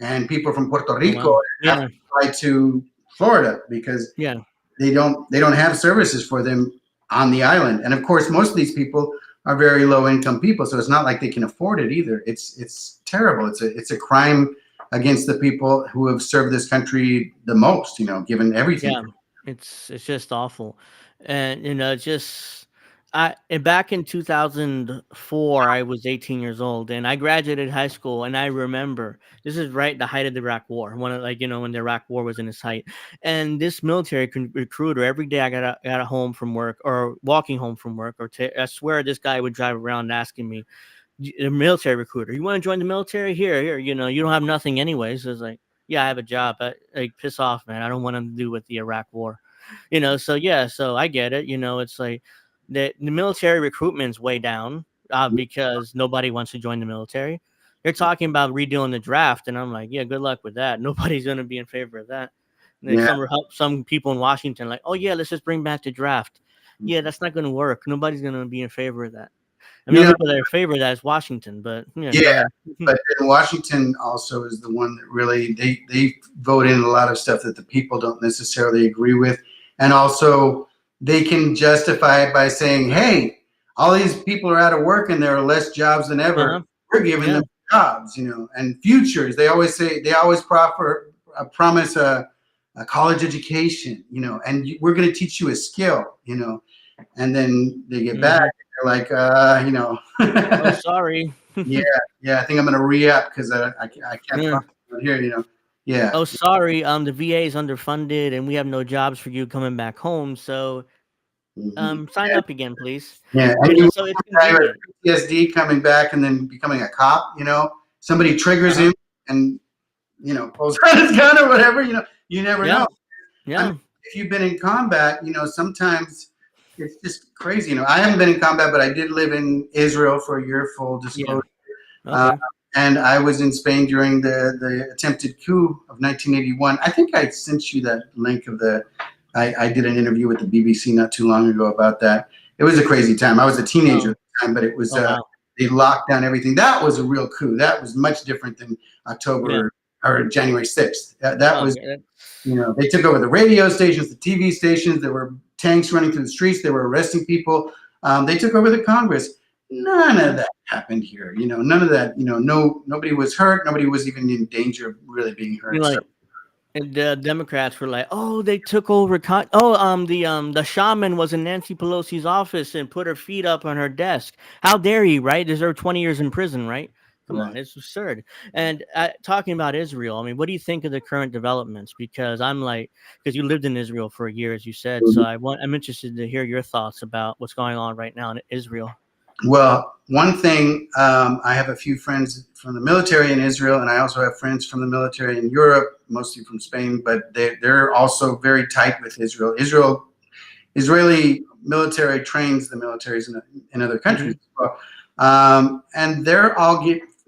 and people from Puerto Rico Wow. have to fly to Florida because Yeah. they don't have services for them on the island. And of course, most of these people are very low income people, so it's not like they can afford it either. It's terrible. It's a crime against the people who have served this country the most. Given everything. Yeah, it's just awful, and just back in 2004, I was 18 years old, and I graduated high school, and I remember this is right the height of the Iraq War, when when the Iraq War was in its height, and this military recruiter every day I got home from work or walking home from work, or I swear this guy would drive around asking me, a military recruiter, you want to join the military? Here, you don't have nothing anyways. So it's like, yeah, I have a job, but like, piss off, man. I don't want to do with the Iraq War, So yeah, so I get it. It's like the military recruitment's way down because nobody wants to join the military. They're talking about redoing the draft, and I'm like, yeah, good luck with that. Nobody's going to be in favor of that. And some people in Washington like, oh yeah, let's just bring back the draft. Yeah, that's not going to work. Nobody's going to be in favor of that. I mean, people that are in favor of that is Washington, but but Washington also is the one that really they vote in a lot of stuff that the people don't necessarily agree with, and also they can justify it by saying, "Hey, all these people are out of work and there are less jobs than ever. We're giving them jobs, and futures." They always promise a college education, and we're going to teach you a skill, and then they get back. They're like, oh, sorry. yeah, I think I'm gonna re-up because I can't here, Yeah. Oh, sorry. The VA is underfunded, and we have no jobs for you coming back home. So, sign up again, please. Yeah, and so it's convenient. PTSD coming back and then becoming a cop. Somebody triggers him and pulls out his gun or whatever. You never know. Yeah. I mean, if you've been in combat, sometimes it's just crazy. I haven't been in combat, but I did live in Israel for a year, full disclosure. Yeah. Okay. And I was in Spain during the attempted coup of 1981. I think I sent you that link of I did an interview with the BBC not too long ago about that. It was a crazy time. I was a teenager at the time, but it was they locked down everything. That was a real coup. That was much different than October or January 6th. That was, they took over the radio stations, the TV stations. There were tanks running through the streets. They were arresting people. They took over the Congress. None of that happened here. None of that. Nobody was hurt. Nobody was even in danger of really being hurt. And the Democrats were like, "Oh, they took over." The shaman was in Nancy Pelosi's office and put her feet up on her desk. How dare he? Right? Deserve 20 years in prison. Right? Come on, it's absurd. And talking about Israel, I mean, what do you think of the current developments? Because because you lived in Israel for a year, as you said. So I'm interested to hear your thoughts about what's going on right now in Israel. Well, one thing, I have a few friends from the military in Israel, and I also have friends from the military in Europe, mostly from Spain, but they're also very tight with Israel. Israeli military trains the militaries in other countries as well. And they're all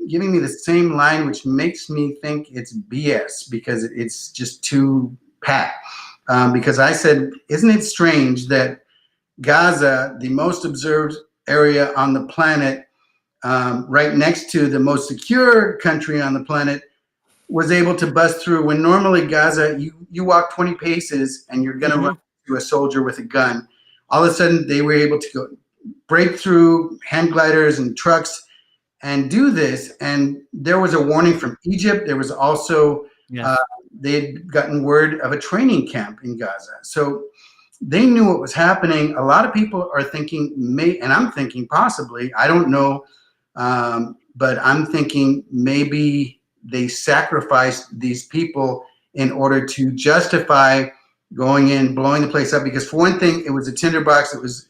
giving me the same line, which makes me think it's BS because it's just too pat. Because I said, isn't it strange that Gaza, the most observed area on the planet, right next to the most secure country on the planet, was able to bust through when normally Gaza, you walk 20 paces and you're going to run into a soldier with a gun. All of a sudden, they were able to go break through hand gliders and trucks and do this. And there was a warning from Egypt. There was also, Yes. they had gotten word of a training camp in Gaza. So they knew what was happening. A lot of people are thinking, and I'm thinking possibly, I don't know, but I'm thinking maybe they sacrificed these people in order to justify going in, blowing the place up. Because for one thing, it was a tinderbox that was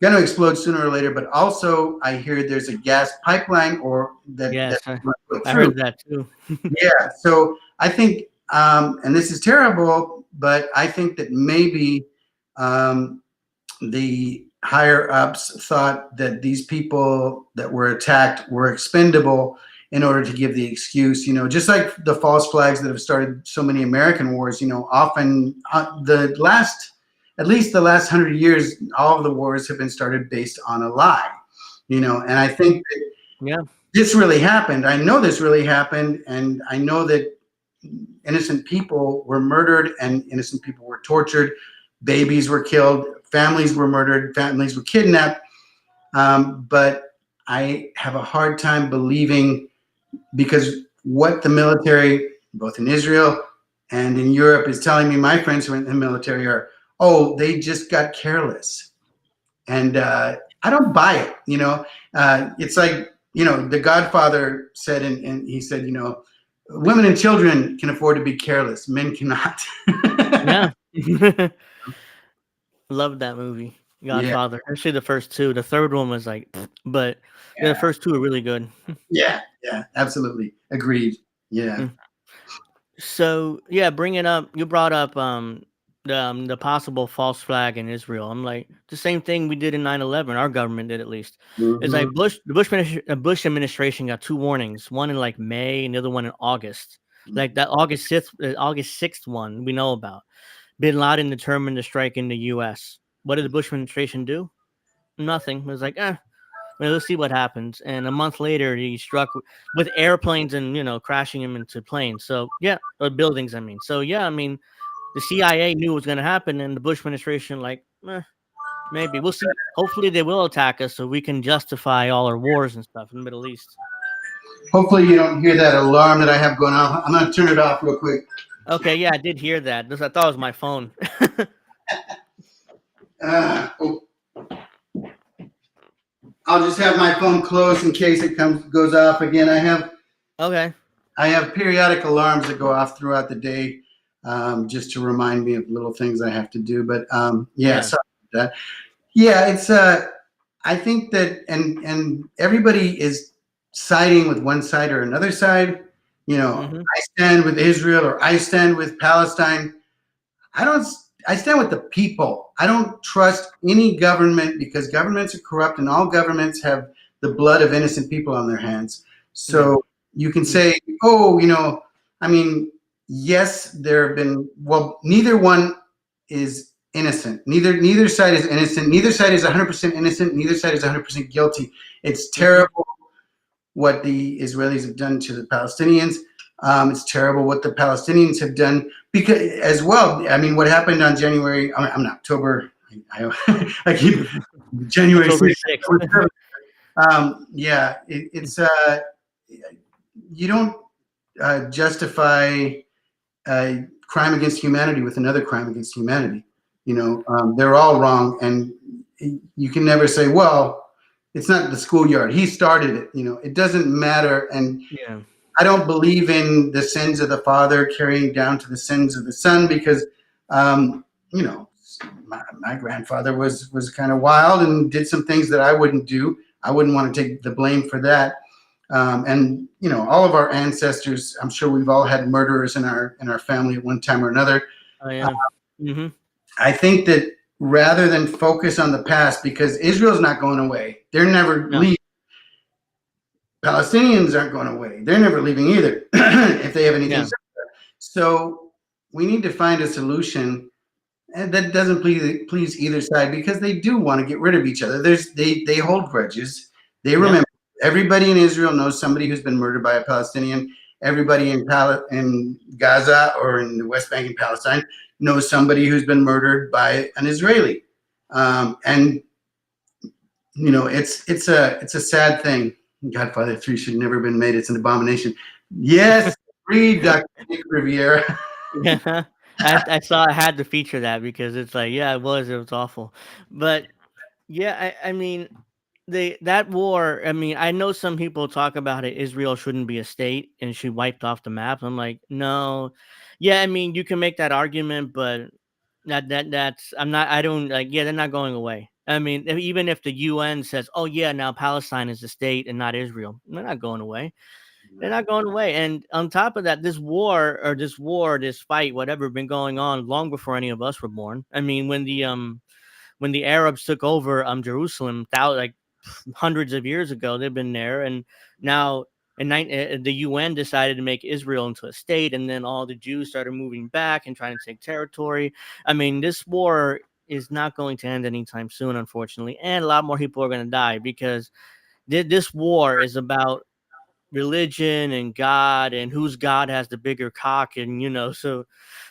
going to explode sooner or later. But also, I hear there's a gas pipeline Yes, that's put I through. heard that too. Yeah. So I think, and this is terrible, but I think that maybe the higher ups thought that these people that were attacked were expendable in order to give the excuse, just like the false flags that have started so many American wars, often at least the last 100 years, all of the wars have been started based on a lie, and I think that this really happened. I know this really happened, and I know that innocent people were murdered and innocent people were tortured. Babies were killed, families were murdered, families were kidnapped. But I have a hard time believing, because what the military, both in Israel and in Europe, is telling me, my friends who are in the military are, they just got careless. And I don't buy it. It's like, the Godfather said, and he said, women and children can afford to be careless. Men cannot. Yeah. Love that movie, Yeah. Godfather. Actually, the first two. The third one was like, but the first two are really good. Yeah, absolutely. Agreed. Yeah. So yeah, bringing up, you brought up the possible false flag in Israel. I'm like, the same thing we did in 9/11. Our government did, at least. It's like the Bush administration got two warnings, one in like May and the other one in August. Like that August 6th one we know about. Bin Laden determined to strike in the U.S. What did the Bush administration do? Nothing. It was like, let's see what happens. And a month later, he struck with airplanes and, crashing him into planes. So, yeah, or buildings, I mean. So, yeah, I mean, the CIA knew what was going to happen, and the Bush administration, like, maybe. We'll see. Hopefully they will attack us so we can justify all our wars and stuff in the Middle East. Hopefully you don't hear that alarm that I have going off. I'm going to turn it off real quick. Okay, yeah, I did hear that. I thought it was my phone. I'll just have my phone closed in case it goes off again. I have periodic alarms that go off throughout the day, just to remind me of little things I have to do. But sorry about that. Yeah, it's I think that and everybody is siding with one side or another side. I stand with Israel or I stand with Palestine. I stand with the people. I don't trust any government, because governments are corrupt and all governments have the blood of innocent people on their hands. So you can say, yes, there have been, neither one is innocent. Neither side is innocent. Neither side is 100% innocent. Neither side is 100% guilty. It's terrible what the Israelis have done to the Palestinians. It's terrible what the Palestinians have done, because as well. I mean, what happened on January? I'm not October. I keep January 6th. It's you don't justify crime against humanity with another crime against humanity. They're all wrong, and you can never say, well, it's not the schoolyard. He started it. It doesn't matter. And I don't believe in the sins of the father carrying down to the sins of the son, because, my grandfather was kind of wild and did some things that I wouldn't do. I wouldn't want to take the blame for that. And all of our ancestors, I'm sure we've all had murderers in our family at one time or another. Oh, yeah. I think that rather than focus on the past, because Israel's not going away. They're never leaving. Palestinians aren't going away. They're never leaving either, if they have anything. So we need to find a solution and that doesn't please either side because they do want to get rid of each other. They hold grudges. They Yep. remember. Everybody in Israel knows somebody who's been murdered by a Palestinian. Everybody in Gaza or in the West Bank in Palestine knows somebody who's been murdered by an Israeli. And it's a sad thing. Godfather 3 should never have been made. It's an abomination. Yes, read Dr. Nick Riviera. Yeah, I saw I had to feature that because it's like, yeah, it was awful. But yeah, I mean, that war, I mean, I know some people talk about it, Israel shouldn't be a state and should wiped off the map. I'm like, no. Yeah, I mean, you can make that argument, but that's I'm not I don't like, yeah, they're not going away. I mean, even if the UN says, "Oh yeah, now Palestine is a state and not Israel." They're not going away. They're not going away. And on top of that, this fight, whatever, been going on long before any of us were born. I mean, when the Arabs took over Jerusalem, like hundreds of years ago, they've been there, and now the UN decided to make Israel into a state, and then all the Jews started moving back and trying to take territory. I mean, this war is not going to end anytime soon, unfortunately, and a lot more people are going to die because this war is about religion and God and whose God has the bigger cock. And, so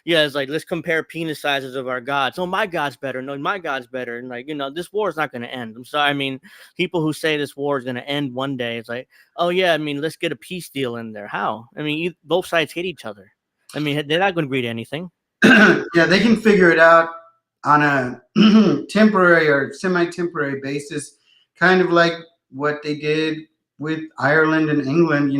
yeah, it's like, let's compare penis sizes of our gods. Oh, my God's better. No, my God's better. And like, this war is not going to end. I'm sorry. I mean, people who say this war is going to end one day, it's like, oh yeah, I mean, let's get a peace deal in there. How? I mean, both sides hate each other. I mean, they're not going to agree to anything. Yeah, they can figure it out on a temporary or semi-temporary basis, kind of like what they did with Ireland and England.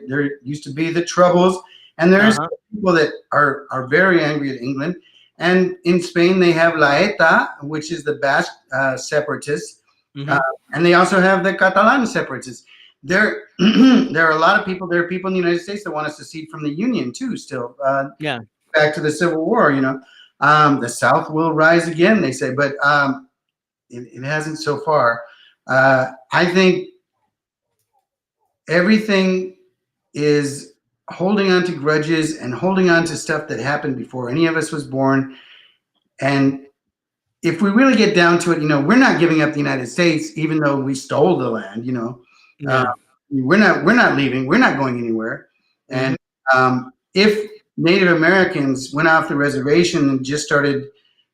There used to be the Troubles, and there's Uh-huh. people that are very angry at England. And in Spain, they have La ETA, which is the Basque separatists, uh, Mm-hmm. and they also have the Catalan separatists. There, there are a lot of people. There are people in the United States that want to secede from the Union too. Still, Yeah. back to the Civil War. The South will rise again, they say, but it hasn't so far. I think everything is holding on to grudges and holding on to stuff that happened before any of us was born. And if we really get down to it, we're not giving up the United States, even though we stole the land. Uh, Yeah. we're not leaving. We're not going anywhere. Mm-hmm. And if Native Americans went off the reservation and just started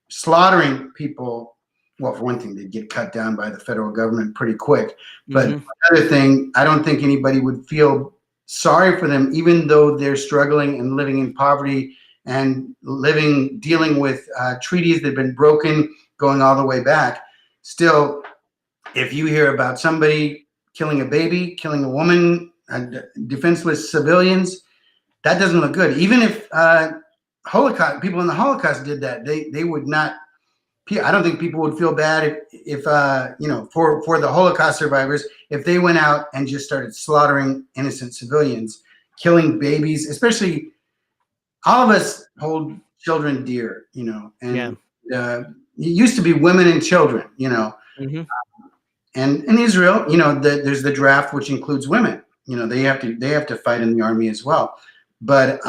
slaughtering people, well, for one thing, they'd get cut down by the federal government pretty quick. But Mm-hmm. another thing, I don't think anybody would feel sorry for them, even though they're struggling and living in poverty and dealing with treaties that have been broken, going all the way back. Still, if you hear about somebody killing a baby, killing a woman, and defenseless civilians, that doesn't look good. Even if Holocaust people in the Holocaust did that, they would not. I don't think people would feel bad if for the Holocaust survivors if they went out and just started slaughtering innocent civilians, killing babies. Especially, all of us hold children dear, Yeah. and it used to be women and children, Mm-hmm. and in Israel, there's the draft, which includes women. They have to fight in the army as well. But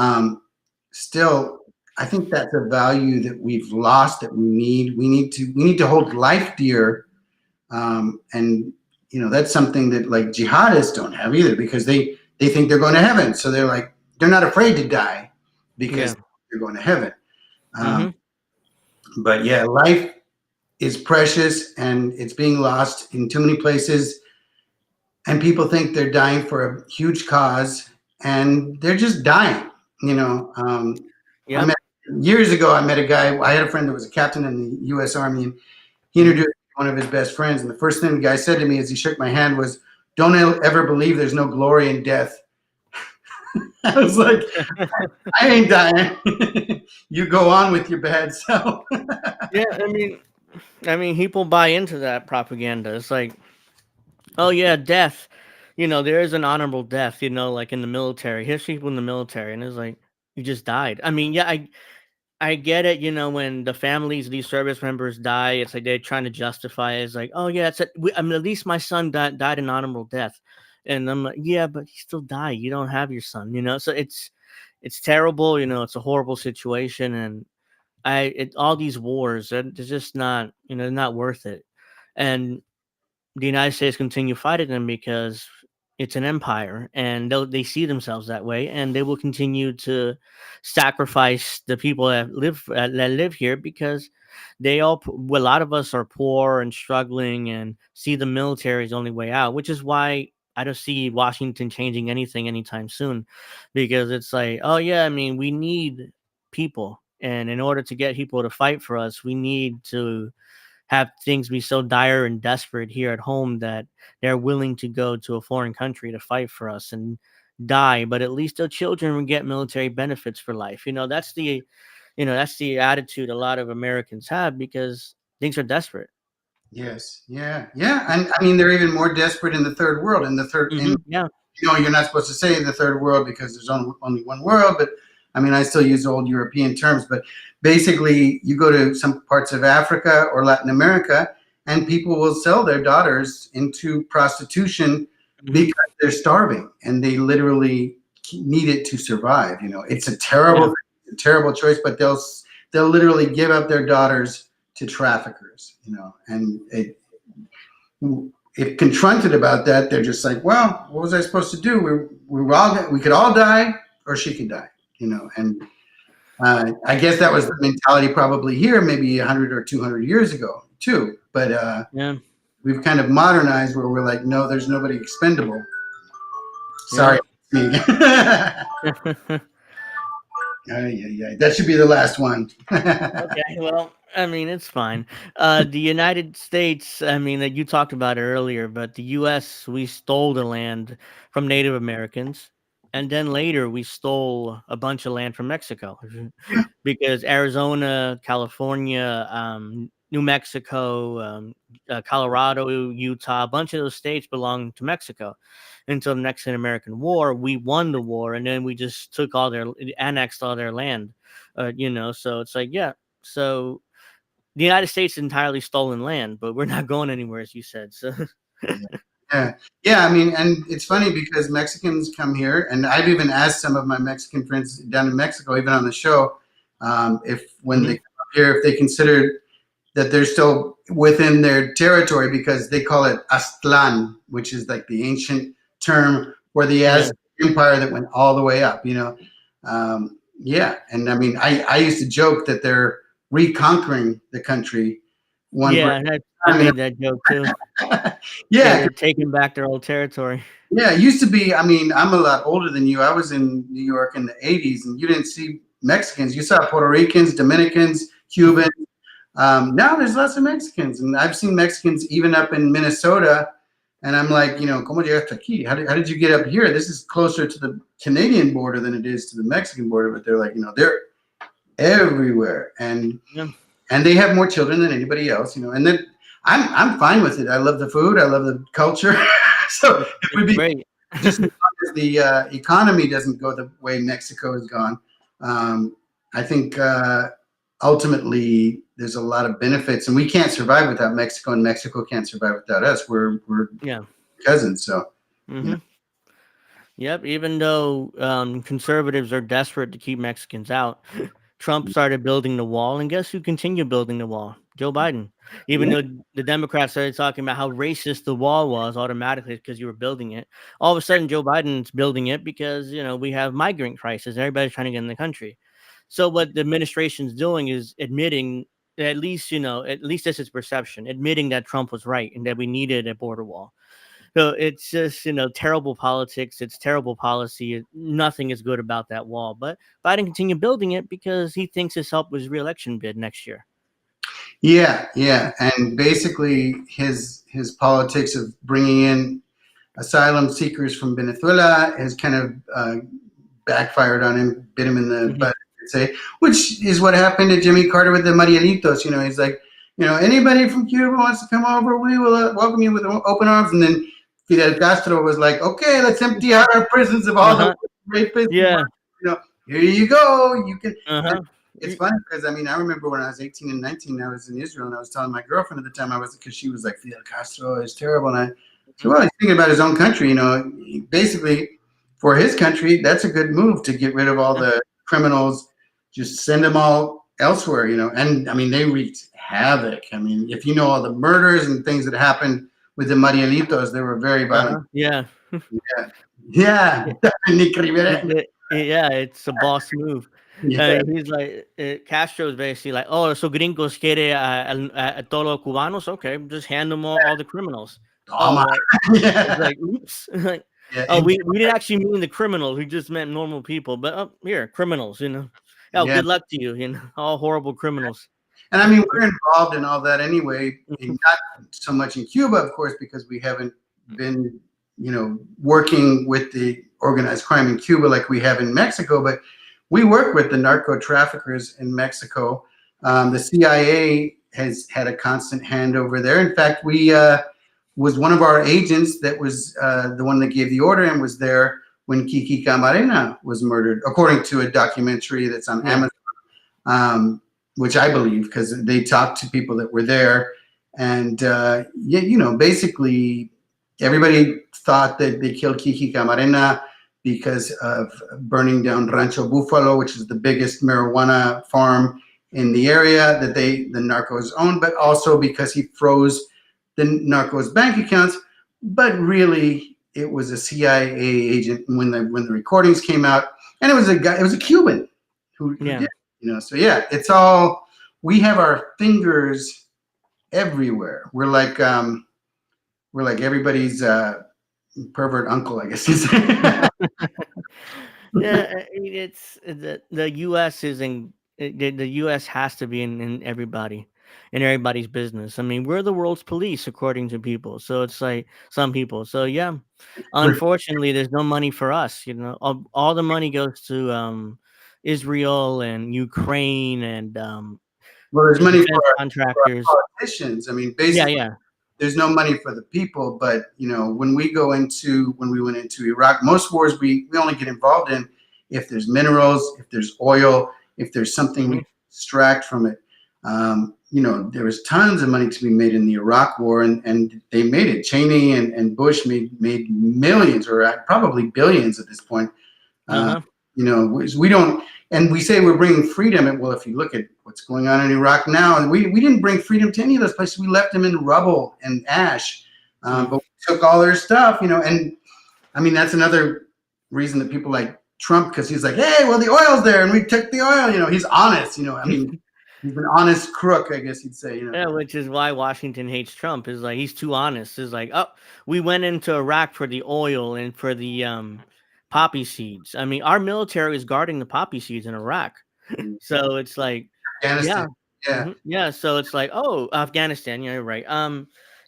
still, I think that's a value that we've lost. That we need. We need to hold life dear, and that's something that like jihadists don't have either, because they think they're going to heaven, so they're not afraid to die because Yeah. they're going to heaven. Mm-hmm. But yeah, life is precious and it's being lost in too many places, and people think they're dying for a huge cause, and they're just dying. I Yep. met years ago. I met a guy. I had a friend that was a captain in the U.S. Army, and he Mm-hmm. introduced one of his best friends. And the first thing the guy said to me as he shook my hand was, "Don't ever believe there's no glory in death." I was like, "I ain't dying. You go on with your bad self." Yeah. I mean, people buy into that propaganda. It's like, oh yeah, death. There is an honorable death. Like in the military. Here's people in the military, and it's like, you just died. I mean, yeah, I get it. When the families of these service members die, it's like they're trying to justify it. It's like, oh yeah, I mean, at least my son died an honorable death, and I'm like, yeah, but he still died. You don't have your son. So it's terrible. It's a horrible situation, and all these wars, they're just not, they're not worth it. And the United States continue fighting them because it's an empire, and they see themselves that way, and they will continue to sacrifice the people that live here because a lot of us are poor and struggling, and see the military as the only way out, which is why I don't see Washington changing anything anytime soon, because it's like, oh yeah, I mean, we need people, and in order to get people to fight for us, we need to have things be so dire and desperate here at home that they're willing to go to a foreign country to fight for us and die, but at least their children will get military benefits for life. That's the attitude a lot of Americans have because things are desperate. Yes, yeah, and I mean they're even more desperate in the third world. In the third, in Yeah. you're not supposed to say the third world because there's only one world, but I mean I still use old European terms. But basically, you go to some parts of Africa or Latin America, and people will sell their daughters into prostitution Hmm. because they're starving and they literally need it to survive. It's a Yeah. terrible choice, but they'll literally give up their daughters to traffickers. And if confronted about that, they're just like, well, what was I supposed to do? We could all die, or she could die. And I guess that was the mentality probably here, maybe 100 or 200 years ago too. But Yeah. we've kind of modernized where we're like, no, there's nobody expendable. Yeah. Sorry. That should be the last one. Okay, well, I mean, it's fine. The United States, I mean, that you talked about it earlier, but the U.S., we stole the land from Native Americans, and then later we stole a bunch of land from Mexico because Arizona, California, New Mexico, Colorado, Utah, a bunch of those states belonged to Mexico until the Mexican American War. We won the war, and then we just annexed all their land. So it's like, yeah. So the United States is entirely stolen land, but we're not going anywhere, as you said. So Yeah, yeah. I mean, and it's funny because Mexicans come here, and I've even asked some of my Mexican friends down in Mexico, even on the show, if when they Mhm. come up here, if they consider that they're still within their territory because they call it Aztlan, which is like the ancient term for the Yeah, Aztec Empire that went all the way up. Yeah, and I mean, I used to joke that they're reconquering the country one yeah, per. and I I mean, made that joke too. Yeah, yeah, they're taking back their old territory. yeah, it used to be. I mean, I'm a lot older than you. I was in New York in the 80s, and you didn't see Mexicans. You saw Puerto Ricans, Dominicans, Cubans. Now there's lots of Mexicans, and I've seen Mexicans even up in Minnesota. And I'm like, ¿cómo llegaste aquí? How did you get up here? This is closer to the Canadian border than it is to the Mexican border. But they're like, they're everywhere, and Yeah, they have more children than anybody else. And then I'm fine with it. I love the food. I love the culture. So it it's would be great. just as long as the economy doesn't go the way Mexico has gone. I think ultimately there's a lot of benefits, and we can't survive without Mexico, and Mexico can't survive without us. We're Yeah. cousins, so you know. Hmm. Yep. Even though conservatives are desperate to keep Mexicans out, Trump started building the wall, and guess who continued building the wall? Joe Biden. Even Yeah, though the Democrats started talking about how racist the wall was automatically because you were building it, all of a sudden Joe Biden's building it because we have migrant crisis. Everybody's trying to get in the country. So what the administration's doing is admitting, at least this is perception, admitting that Trump was right and that we needed a border wall. So it's just, terrible politics. It's terrible policy. Nothing is good about that wall. But Biden continued building it because he thinks his help with his reelection bid next year. yeah, and basically his politics of bringing in asylum seekers from Venezuela has kind of backfired on him, bit him in the Hmm. butt, say, which is what happened to Jimmy Carter with the Marielitos. He's like, anybody from Cuba wants to come over, we will welcome you with open arms. And then Fidel Castro was like, okay, let's empty out our prisons of all the Uh-huh. rapists. Yeah. Here you go. You can. And Uh-huh. it's funny because I mean I remember when I was 18 and 19, I was in Israel, and I was telling my girlfriend at the time because she was like, Fidel Castro is terrible, and I said, Mhm. well, he's thinking about his own country. Basically for his country, that's a good move to get rid of all Yeah. the criminals, just send them all elsewhere, and I mean, they wreaked havoc. I mean, if you know all the murders and things that happened with the Marielitos, they were very violent. Yeah. Yeah. Yeah. Nick Rivera. Yeah, it's a boss move. Yeah. He's like Castro's basically like, oh, so gringos quiere a todos los cubanos. Okay, just hand them all the criminals. Oh, Toma. well, it's Yeah. like, oops. Like, Yeah. oh, we didn't actually mean the criminals. We just meant normal people. But here, criminals. Oh, Yeah. good luck to you. All horrible criminals. And I mean, we're involved in all that anyway, and not so much in Cuba, of course, because we haven't been, working with the organized crime in Cuba like we have in Mexico, but we work with the narco traffickers in Mexico. The CIA has had a constant hand over there. In fact, we was one of our agents that was the one that gave the order and was there when Kiki Camarena was murdered, according to a documentary that's on Amazon, which I believe because they talked to people that were there. And, basically everybody thought that they killed Kiki Camarena because of burning down Rancho Buffalo, which is the biggest marijuana farm in the area that the narcos owned, but also because he froze the narcos bank accounts. But really, it was a CIA agent when the recordings came out, and it was a Cuban who did, So yeah, it's all, we have our fingers everywhere. We're like everybody's pervert uncle, I guess you say. Yeah, it's the U.S. is in the U.S. has to be in everybody's business. I mean, we're the world's police, according to people. So it's like some people. So yeah, unfortunately, there's no money for us. All the money goes to Israel and Ukraine and Well, there's the money defense for contractors. our politicians. I mean, basically, Yeah. there's no money for the people. But when we went into Iraq, most wars we only get involved in if there's minerals, if there's oil, if there's something we extract from it. There was tons of money to be made in the Iraq War, and they made it. Cheney and Bush made millions, or probably billions at this point. We don't, and we say we're bringing freedom. And well, if you look at what's going on in Iraq now, and we didn't bring freedom to any of those places. We left them in rubble and ash, but we took all their stuff. And I mean, that's another reason that people like Trump, because he's like, hey, well, the oil's there, and we took the oil. He's honest. I mean, he's an honest crook, I guess you'd say. Yeah, which is why Washington hates Trump. Is like he's too honest. Is like, oh, we went into Iraq for the oil and for the poppy seeds. I mean, our military is guarding the poppy seeds in Iraq. So it's like, Afghanistan. yeah. So it's like, oh, Afghanistan. Yeah, you're right.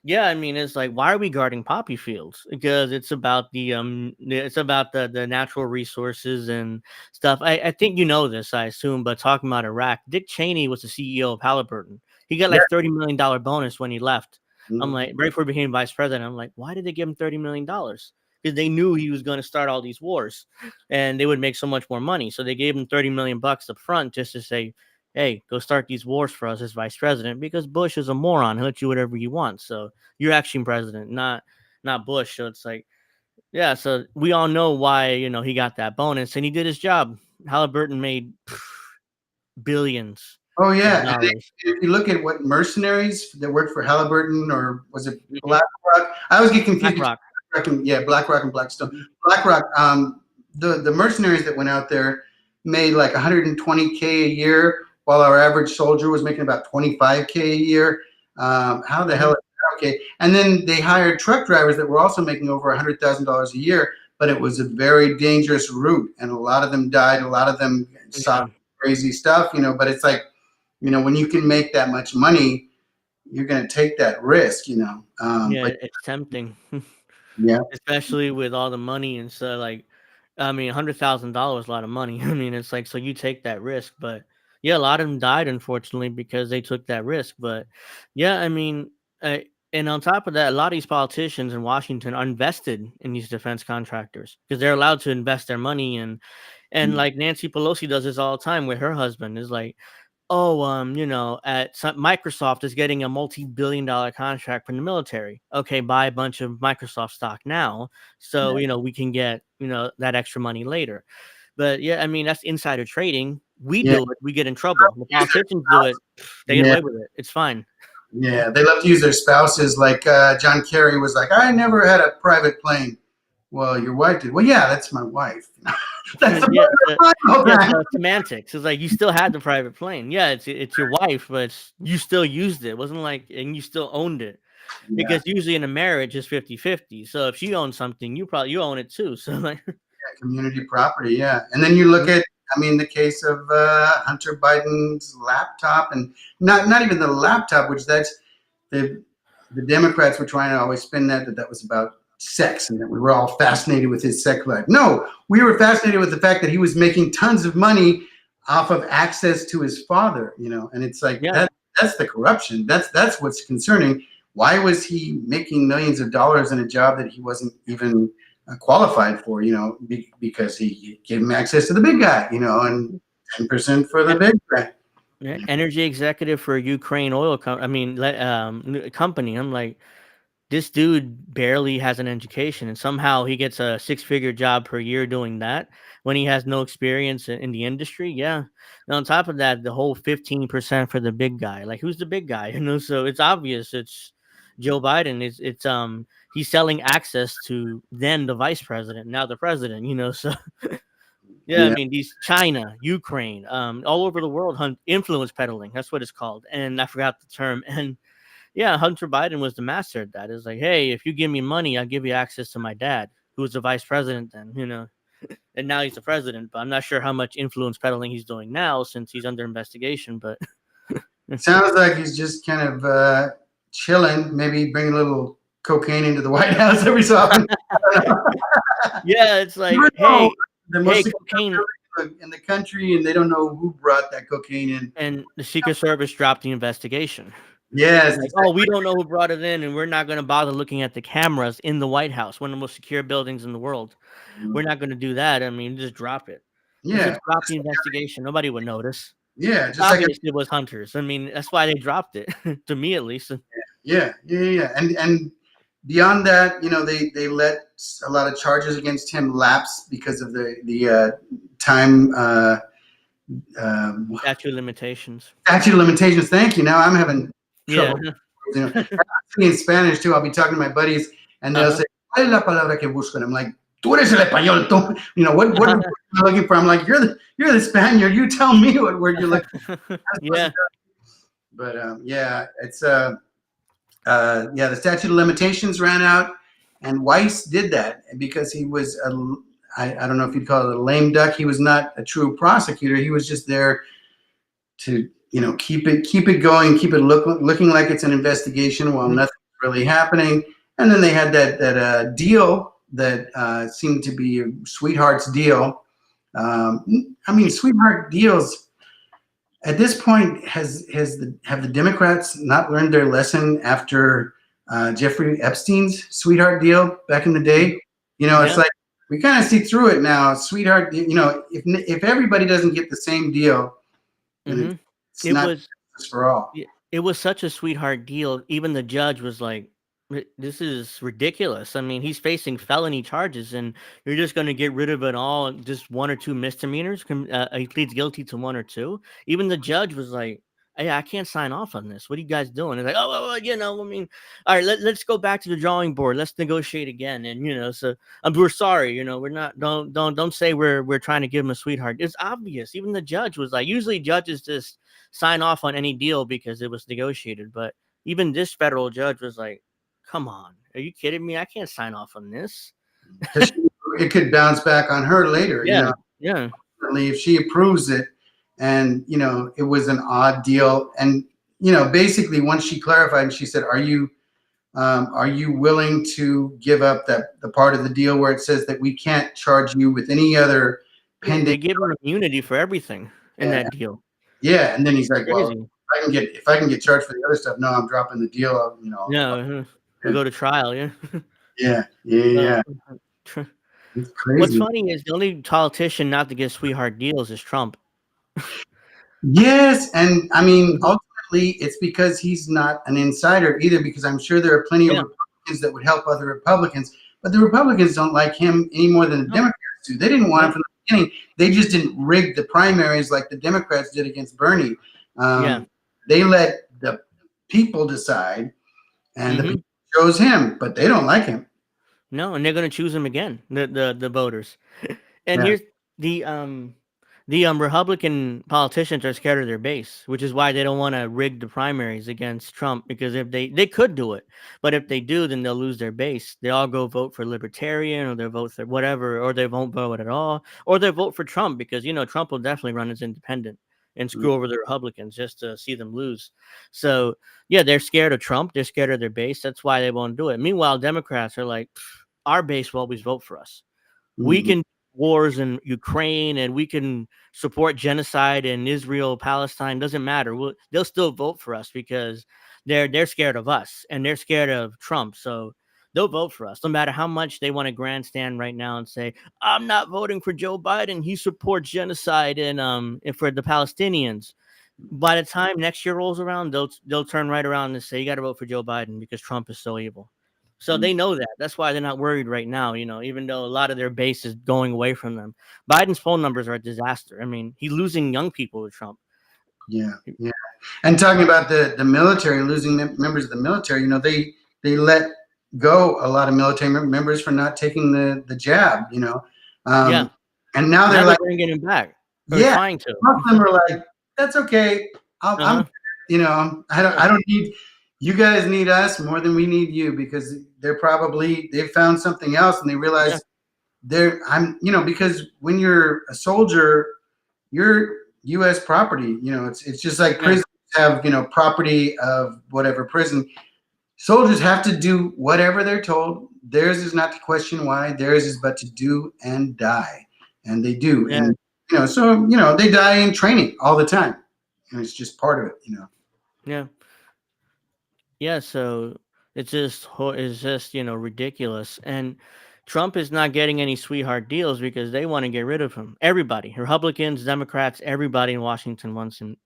Yeah, I mean, it's like, why are we guarding poppy fields? Because it's about the natural resources and stuff. I think you know this, I assume, but talking about Iraq, Dick Cheney was the CEO of Halliburton. He got like $30 million bonus when he left. I'm like, right before he became vice president, I'm like, why did they give him $30 million? Because they knew he was going to start all these wars and they would make so much more money. So they gave him 30 million bucks up front just to say, hey, go start these wars for us as vice president, because Bush is a moron. He'll let you whatever you want. So you're actually president, not Bush. So it's like, yeah. So we all know why, he got that bonus and he did his job. Halliburton made billions. Oh yeah. If you look at what mercenaries that worked for Halliburton, or was it BlackRock? I always get confused. BlackRock and Blackstone. BlackRock, the mercenaries that went out there made like 120K a year, while our average soldier was making about 25K a year. How the hell is that okay? And then they hired truck drivers that were also making over $100,000 a year, but it was a very dangerous route, and a lot of them died. A lot of them saw crazy stuff, but it's like, when you can make that much money, you're going to take that risk, but it's tempting. Yeah. Especially with all the money and so like, I mean, $100,000 is a lot of money. I mean, it's like, so you take that risk, but yeah, a lot of them died, unfortunately, because they took that risk. But yeah, I mean, and on top of that, a lot of these politicians in Washington are invested in these defense contractors because they're allowed to invest their money and like Nancy Pelosi does this all the time with her husband is like, oh, Microsoft is getting a multi-billion-dollar contract from the military. Okay, buy a bunch of Microsoft stock now, so we can get that extra money later. But yeah, I mean that's insider trading. We Yeah. do it, we get in trouble. The politicians do it, they get Yeah. away with it. It's fine. Yeah, they love to use their spouses. Like John Kerry was like, I never had a private plane. Well, your wife did. Well, yeah, that's my wife. That's the Yeah, whole yeah, time. so semantics. It's like you still had the private plane. Yeah, it's your wife, but you still used it. It wasn't like, and you still owned it. Yeah, Because usually in a marriage it's 50-50. So if she owns something, you own it too. So like community property. Yeah, and then you look at, I mean, the case of Hunter Biden's laptop, and not even the laptop, which that's the Democrats were trying to always spin that was about sex and that we were all fascinated with his sex life. No, we were fascinated with the fact that he was making tons of money off of access to his father, and it's like yeah. that's the corruption. That's what's concerning. Why was he making millions of dollars in a job that he wasn't even qualified for? Because he gave him access to the big guy, and 10% for the big guy. Yeah, energy executive for a Ukraine oil company. I'm like, this dude barely has an education, and somehow he gets a 6-figure job per year doing that when he has no experience in the industry. Yeah. And on top of that, the whole 15% for the big guy. Like, who's the big guy? So it's obvious it's Joe Biden. It's he's selling access to then the vice president, now the president. So. Yeah, I mean these China, Ukraine, all over the world, influence peddling. That's what it's called, and I forgot the term. And yeah, Hunter Biden was the master at that. It's like, hey, if you give me money, I'll give you access to my dad, who was the vice president then, and now he's the president. But I'm not sure how much influence peddling he's doing now since he's under investigation. But Sounds like he's just kind of chilling, maybe bring a little cocaine into the White House every so often. yeah, it's like, hey, cocaine in the country, and they don't know who brought that cocaine in. And the Secret Service dropped the investigation. Yes. Like, oh, we don't know who brought it in, and we're not going to bother looking at the cameras in the White House, one of the most secure buildings in the world. We're not going to do that. I mean, just drop it. Yeah. Just drop the investigation. Nobody would notice. Yeah. Just obviously it was Hunter's. I mean, that's why they dropped it, to me at least. Yeah. And beyond that, they let a lot of charges against him lapse because of the time statute of limitations. Statute of limitations. Thank you. Now I'm having trouble. Yeah. In Spanish too. I'll be talking to my buddies, and they'll say, "¿Cuál es la palabra que buscan?" I'm like, "Tú eres el español, tú." What am I looking for? I'm like, "You're the Spaniard. You tell me what word you're looking for." Yeah. But yeah, it's the statute of limitations ran out, and Weiss did that because he was I don't know if you'd call it a lame duck. He was not a true prosecutor. He was just there to keep it going, keep it looking like it's an investigation while nothing's really happening. And then they had that deal that seemed to be a sweetheart's deal. I mean, sweetheart deals. At this point, have the Democrats not learned their lesson after Jeffrey Epstein's sweetheart deal back in the day? It's like we kind of see through it now. Sweetheart, if everybody doesn't get the same deal, then it's not for all. It was such a sweetheart deal. Even the judge was like, this is ridiculous. I mean, he's facing felony charges, and you're just going to get rid of it all, just 1 or 2 misdemeanors. He pleads guilty to 1 or 2. Even the judge was like, hey, I can't sign off on this. What are you guys doing? It's like, I mean, all right, let's go back to the drawing board. Let's negotiate again. And, so we're sorry, we're not, don't say we're trying to give him a sweetheart. It's obvious. Even the judge was like, usually judges just sign off on any deal because it was negotiated. But even this federal judge was like, come on, are you kidding me? I can't sign off on this. It could bounce back on her later. Yeah. If she approves it. And, it was an odd deal. And, basically once she clarified and she said, are you willing to give up the part of the deal where it says that we can't charge you with any other pending? They give her immunity for everything in that deal. Yeah. And then he's like, well, if I can get charged for the other stuff, no, I'm dropping the deal. We'll go to trial. Yeah. Yeah. It's crazy. What's funny is the only politician not to get sweetheart deals is Trump. Yes, and I mean, ultimately, it's because he's not an insider either, because I'm sure there are plenty of Republicans that would help other Republicans, but the Republicans don't like him any more than the Democrats do. They didn't want him from the beginning. They just didn't rig the primaries like the Democrats did against Bernie. Yeah. They let the people decide, and the Hmm. people chose him, but they don't like him. No, and they're going to choose him again, the voters. And Yeah. here's the Republican politicians are scared of their base, which is why they don't want to rig the primaries against Trump, because if they could do it, but if they do, then they'll lose their base. They all go vote for Libertarian, or they vote for whatever, or they won't vote at all, or they vote for Trump because Trump will definitely run as independent and screw over the Republicans just to see them lose. So yeah, they're scared of Trump. They're scared of their base. That's why they won't do it. Meanwhile, Democrats are like, our base will always vote for us. We Mhm. can wars in Ukraine, and we can support genocide in Israel, Palestine. Doesn't matter. They'll still vote for us because they're scared of us and they're scared of Trump. So they'll vote for us no matter how much they want to grandstand right now and say, I'm not voting for Joe Biden. He supports genocide and for the Palestinians. By the time next year rolls around, they'll turn right around and say, you got to vote for Joe Biden because Trump is so evil. So they know that. That's why they're not worried right now, even though a lot of their base is going away from them. Biden's phone numbers are a disaster. I mean, he's losing young people to Trump. Yeah, yeah. And talking about the military, losing members of the military, they let go a lot of military members for not taking the jab, Yeah. and now Now they're they're like, bringing him back or yeah, trying to. most of them are like, that's okay. I'm, Uh-huh. I don't need, you guys need us more than we need you, because they found something else and they Yeah. realize because when you're a soldier, you're U.S. property. It's just like Yeah. prisons have property of whatever prison. Soldiers have to do whatever they're told. Theirs is not to question why. Theirs is but to do and die, and they do. Yeah. And they die in training all the time, and it's just part of it. Yeah. Yeah, so it's just ridiculous. And Trump is not getting any sweetheart deals because they want to get rid of him. Everybody, Republicans, Democrats, everybody in Washington wants him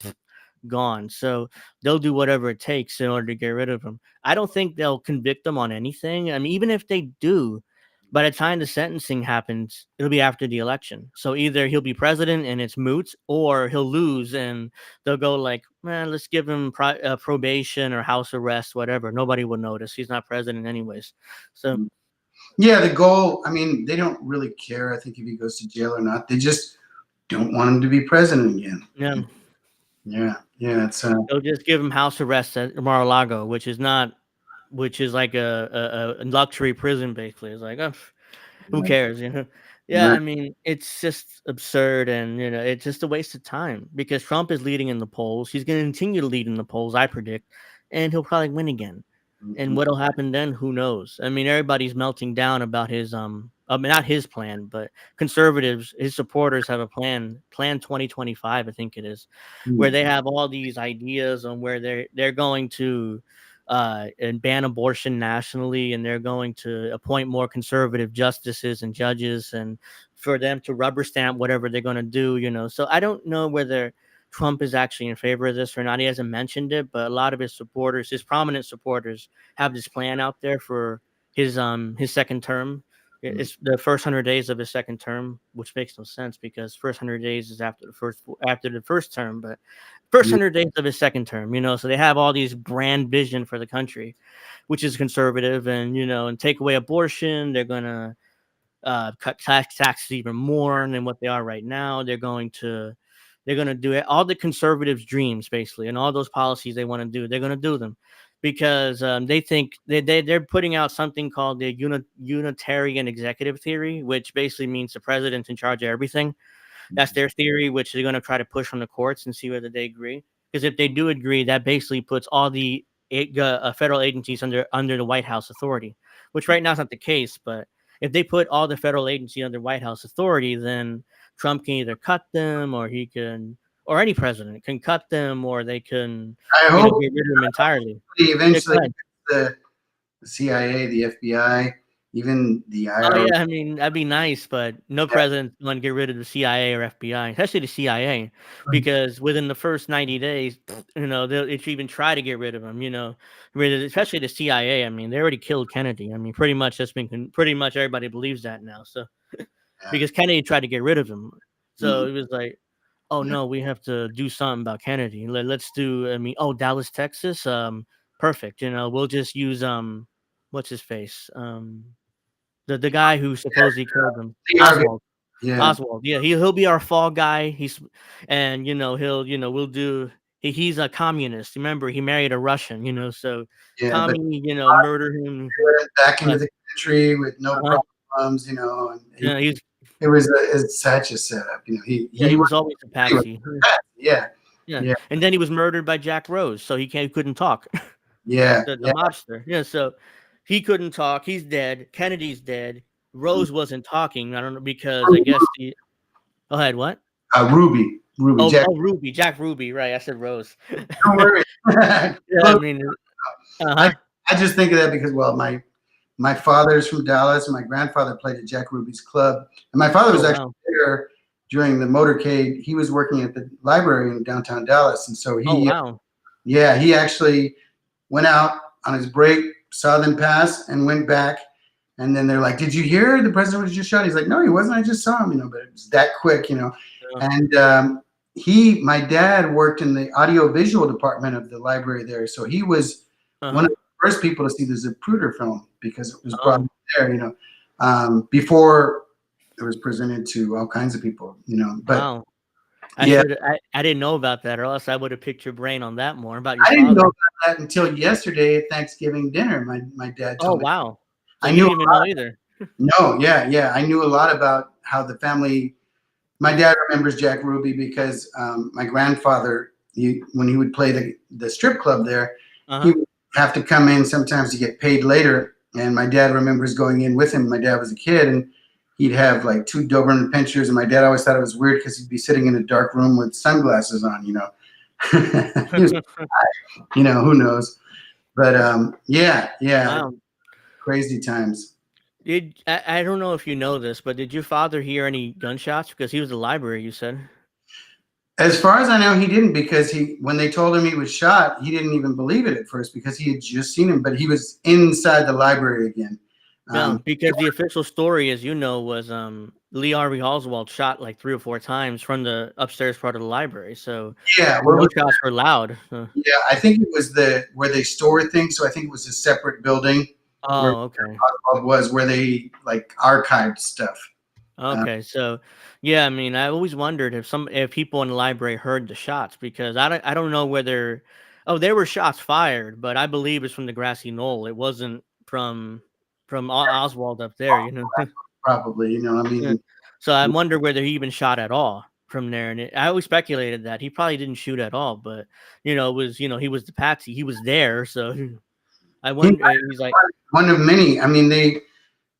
gone. So they'll do whatever it takes in order to get rid of him. I don't think they'll convict him on anything. I mean, even if they do, by the time the sentencing happens, it'll be after the election. So either he'll be president and it's moot, or he'll lose and they'll go like, man, let's give him probation or house arrest, whatever. Nobody will notice. He's not president anyways. So Yeah, the goal. I mean, they don't really care. I think if he goes to jail or not, they just don't want him to be president again. yeah, Yeah, yeah. It's they'll just give him house arrest at Mar-a-Lago, which is like a luxury prison basically. It's like, oh, who right, cares? Yeah, right. I mean, it's just absurd, and it's just a waste of time because Trump is leading in the polls. He's going to continue to lead in the polls, I predict, and he'll probably win again. And Mhm. what'll happen then, who knows? I mean, everybody's melting down about his I mean, not his plan, but conservatives, his supporters have a plan 2025, I think it is, where Mhm. they have all these ideas on where they're going to and ban abortion nationally, and they're going to appoint more conservative justices and judges, and for them to rubber stamp whatever they're going to do. So I don't know whether Trump is actually in favor of this or not. He hasn't mentioned it, but a lot of his supporters, his prominent supporters, have this plan out there for his second term. It's the first 100 days of his second term, which makes no sense because first 100 days is after the first term, but first Yeah. 100 days of his second term. So they have all these grand vision for the country, which is conservative, and take away abortion. They're gonna cut taxes even more than what they are right now. They're gonna do it. All the conservatives' dreams, basically, and all those policies they want to do. They're gonna do them because they think they're putting out something called the unitarian executive theory, which basically means the president's in charge of everything. That's their theory, which they're going to try to push on the courts and see whether they agree. Because if they do agree, that basically puts all the federal agencies under the White House authority, which right now is not the case. But if they put all the federal agency under White House authority, then Trump can either cut them, or he can, or any president can cut them, or they can, I hope get rid of them entirely. he Yeah, go eventually ahead. gets the CIA, the FBI, even the Oh IRS. yeah, I mean that'd be nice, but no president want to get rid of the CIA or FBI, especially the CIA, because within the first 90 days, they'll if you even try to get rid of them, especially the CIA. I mean, they already killed Kennedy. I mean, pretty much everybody believes that now. So because Kennedy tried to get rid of him. So it was like, oh no, we have to do something about Kennedy. Let's do. I mean, oh, Dallas, Texas. Perfect. We'll just use what's his face? The guy who supposedly killed him, Lee Harvey. Oswald. Yeah. Oswald, yeah, he'll be our fall guy. And he'll we'll do. He's a communist. Remember, he married a Russian. So Yeah. But Tommy, murder him. he went back into But the country with no uh-huh. problems, and Yeah, it was it's such a setup. he was always a patsy. Yeah. Yeah, Yeah. and then he was murdered by Jack Rose, so he couldn't talk. Yeah. the Yeah. mobster. Yeah, so he couldn't talk. He's dead. Kennedy's dead. Rose wasn't talking. I don't know because I guess the. Go ahead. What? Ruby. Oh, Jack. Ruby. Jack Ruby. Right. I said Rose. Don't worry. Yeah, I mean. I just think of that because, well, my father's from Dallas, and my grandfather played at Jack Ruby's club, and my father was actually there during the motorcade. He was working at the library in downtown Dallas, and so he, he actually went out on his break, saw them pass, and went back. And then they're like, "Did you hear the president was just shot?" He's like, "No, he wasn't. I just saw him." But it was that quick, Yeah. And my dad worked in the audiovisual department of the library there, so he was one of the first people to see the Zapruder film because it was brought there, before it was presented to all kinds of people, But wow. I didn't know about that, or else I would have picked your brain on that more about your I father. didn't know about that until yesterday at Thanksgiving dinner. My dad told me. Wow. So I you knew didn't even know either. No, yeah. I knew a lot about how the family. My dad remembers Jack Ruby because my grandfather, when he would play the strip club there, he would have to come in sometimes to get paid later. And my dad remembers going in with him. My dad was a kid, and he'd have like 2 Doberman pinschers. And my dad always thought it was weird because he'd be sitting in a dark room with sunglasses on, He was, who knows? But yeah. Wow. Crazy times. I don't know if you know this, but did your father hear any gunshots? Because he was at the library, you said. As far as I know, he didn't, because when they told him he was shot, he didn't even believe it at first because he had just seen him, but he was inside the library again. No, because the official story, as you know, was Lee Harvey Oswald shot like 3 or 4 times from the upstairs part of the library. So yeah, the shots were loud. Yeah, I think it was where they store things. So I think it was a separate building. Oh, okay. Oswald was where they like archived stuff. Okay, so yeah, I mean, I always wondered if people in the library heard the shots because I don't know whether there were shots fired, but I believe it's from the grassy knoll. It wasn't from Oswald up there, Probably, I mean. So I wonder whether he even shot at all from there, and I always speculated that he probably didn't shoot at all, but it was he was the patsy, he was there, so I wonder. He's like one of many. I mean,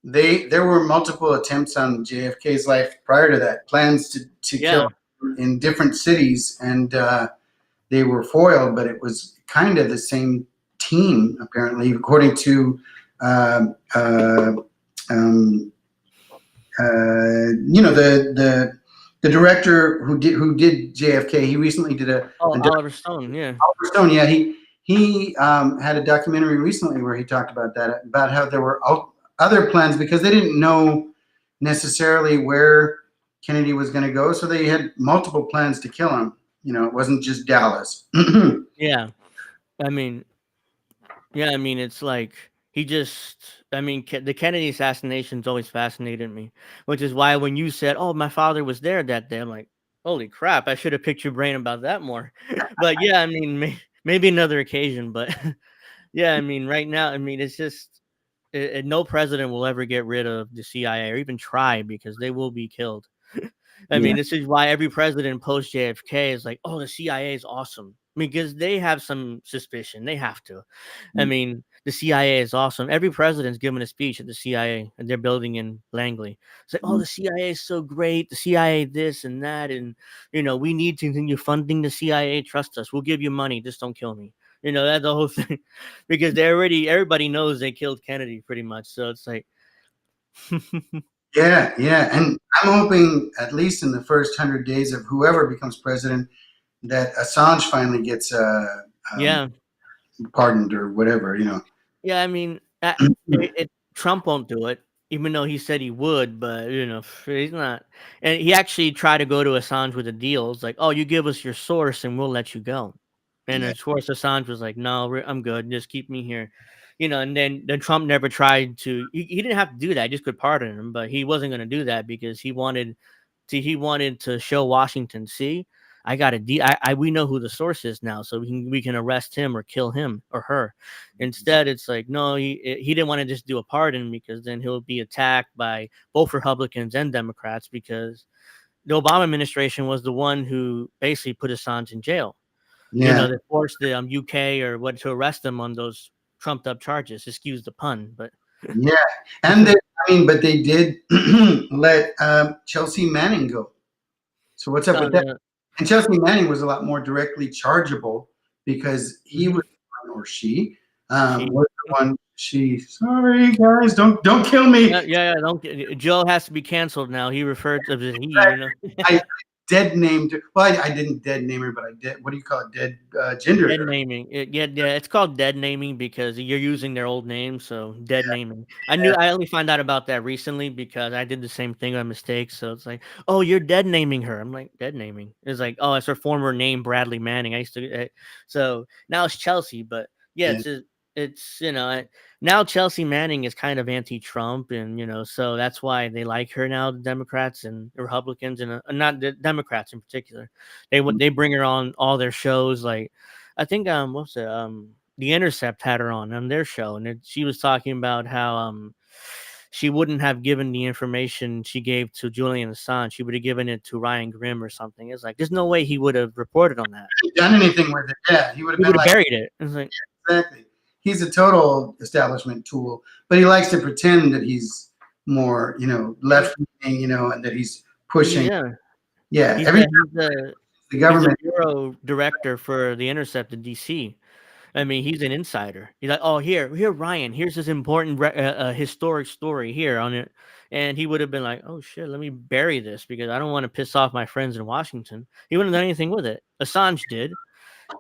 there were multiple attempts on JFK's life prior to that, plans to kill in different cities, and they were foiled, but it was kind of the same team, apparently, according to the director who did JFK. He recently did Oliver Stone. Yeah, Oliver Stone. Yeah, he had a documentary recently where he talked about that, about how there were other plans because they didn't know necessarily where Kennedy was going to go, so they had multiple plans to kill him. It wasn't just Dallas. Yeah, I mean, it's like the Kennedy assassination's always fascinated me, which is why when you said, "Oh, my father was there that day," I'm like, "Holy crap! I should have picked your brain about that more." But yeah, I mean, maybe another occasion. But yeah, I mean, right now, it's just no president will ever get rid of the CIA or even try because they will be killed. I mean, this is why every president post JFK is like, "Oh, the CIA is awesome," because they have some suspicion. They have to. I mean, the CIA is awesome. Every president's given a speech at the CIA, and they're building in Langley. It's like, "Oh, the CIA is so great. The CIA this and that, and we need to continue funding the CIA. Trust us. We'll give you money. Just don't kill me." That's the whole thing, because everybody knows they killed Kennedy pretty much. So it's like. Yeah, and I'm hoping at least in the first 100 days of whoever becomes president that Assange finally gets pardoned or whatever. Yeah, I mean, Trump won't do it. even though he said he would, but he's not. And he actually tried to go to Assange with a deal. It's like, oh, you give us your source and we'll let you go. And Yeah, of course, Assange was like, no, I'm good. Just keep me here. And then Trump never tried to. He didn't have to do that. He just could pardon him, but he wasn't going to do that because he wanted to show Washington, see, I got a we know who the source is now, so we can arrest him or kill him or her. Instead, it's like, no, he didn't want to just do a pardon because then he'll be attacked by both Republicans and Democrats because the Obama administration was the one who basically put Assange in jail. yeah, They forced the UK or what to arrest him on those trumped up charges. Excuse the pun, but yeah. And but they did let Chelsea Manning go. So what's up with that? uh, And Chelsea Manning was a lot more directly chargeable because he mhm, was the one, or she she was the one. She, sorry guys, don't kill me. yeah, don't Joe has to be canceled now. He referred to as he. I dead named. Well, I didn't dead name her, but I did. What do you call it? Dead gendered Dead her. naming. Yeah, it's called dead naming because you're using their old name, so dead naming. Yeah, I only found out about that recently because I did the same thing by mistake. So it's like, oh, you're dead naming her. I'm like, dead naming. It's like, oh, it's her former name, Bradley Manning. I used to. So now it's Chelsea, but yeah, yeah, it's now Chelsea Manning is kind of anti-Trump, and so that's why they like her now, the Democrats and Republicans, and not the Democrats in particular. They bring her on all their shows like. I think what's it The Intercept had her on their show, and she was talking about how she wouldn't have given the information she gave to Julian Assange. She would have given it to Ryan Grimm or something. It's like there's no way he would have reported on that. done anything with it. Yeah, he would have He been would have like, buried it. It's like exactly. He's a total establishment tool, but he likes to pretend that he's more, left leaning, and that he's pushing. yeah, Yeah, he's every the time he's the the he's the government. bureau director for The Intercept in DC. I mean, he's an insider. He's like, "Oh, here, Ryan. Here's this important, historic story here on it," and he would have been like, "Oh shit, let me bury this because I don't want to piss off my friends in Washington." He wouldn't have done anything with it. Assange did.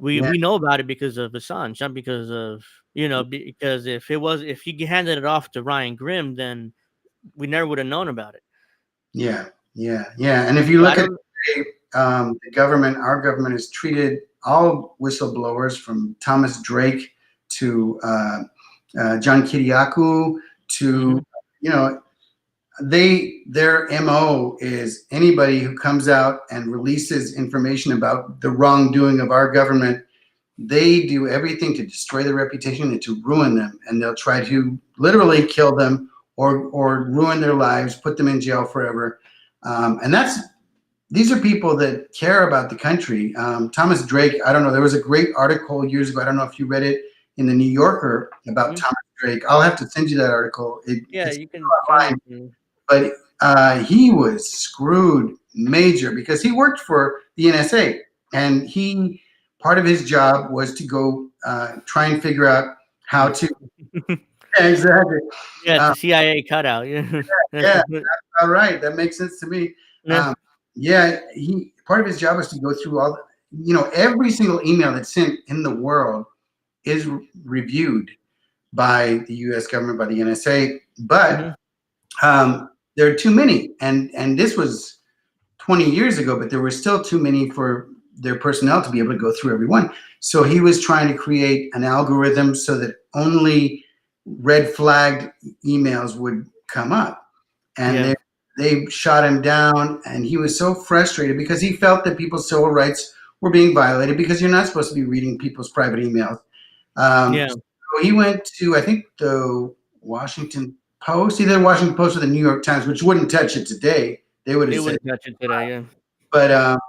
We Yeah, we know about it because of Assange, not because of because if he handed it off to Ryan Grimm, then we never would have known about it. yeah, yeah, yeah. And if you So I look at don't. the government, our government has treated all whistleblowers from Thomas Drake to John Kiriakou to, Mhm, you know, their MO is anybody who comes out and releases information about the wrongdoing of our government, they do everything to destroy their reputation and to ruin them, and they'll try to literally kill them or ruin their lives, put them in jail forever. And these are people that care about the country. Thomas Drake, I don't know, there was a great article years ago, I don't know if you read it, in the New Yorker about mhm. Thomas Drake. I'll have to send you that article. Yeah, It's you can send online, it to me. but he was screwed major because he worked for the NSA, and part of his job was to go try and figure out how The to. Yeah, exactly. yeah, it's Uh, the CIA cutout. yeah, all right, that makes sense to me. Yeah. Yeah, he part of his job was to go through every single email that's sent in the world is reviewed by the U.S. government, by the NSA, but Mhm. there are too many, and this was 20 years ago, but there were still too many for their personnel to be able to go through every one. So he was trying to create an algorithm so that only red flagged emails would come up, and Yeah. they shot him down, and he was so frustrated because he felt that people's civil rights were being violated because you're not supposed to be reading people's private emails. Yeah. So he went to, I think, the Washington Post, either the Washington Post or the New York Times, which wouldn't touch it today. They would They have said, wouldn't touch it today, yeah. but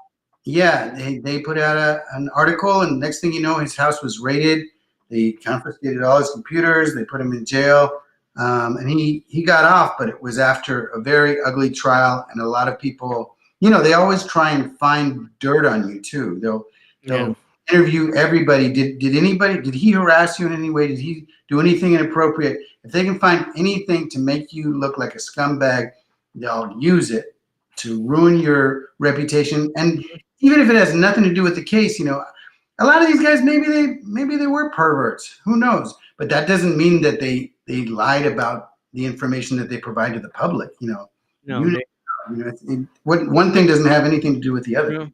yeah, they put out an article, and next thing you know, his house was raided. They confiscated all his computers. They put him in jail, and he got off, but it was after a very ugly trial, and a lot of people, they always try and find dirt on you too. Yeah. They'll interview everybody. Did he harass you in any way? Did he do anything inappropriate? If they can find anything to make you look like a scumbag, they'll use it to ruin your reputation. And Mhm. even if it has nothing to do with the case, a lot of these guys maybe they were perverts. Who knows? But that doesn't mean that they lied about the information that they provide to the public. No, they One thing doesn't have anything to do with the other. no.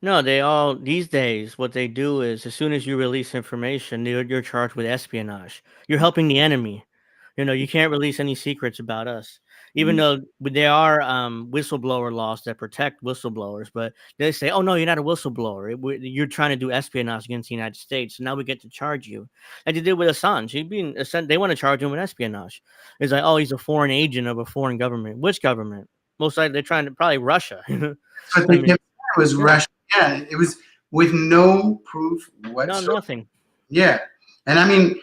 No, they all these days. What they do is, as soon as you release information, you're charged with espionage. You're helping the enemy. You can't release any secrets about us, even Mm. though there are whistleblower laws that protect whistleblowers. But they say, "Oh no, you're not a whistleblower. You're trying to do espionage against the United States. So now we get to charge you." And they did with Assange. They want to charge him with espionage. It's like, "Oh, he's a foreign agent of a foreign government." Which government? Most likely, they're trying to probably Russia. That's what I they mean, kept saying was yeah, Russia. Yeah, it was with no proof no, whatsoever. nothing. Yeah, and I mean,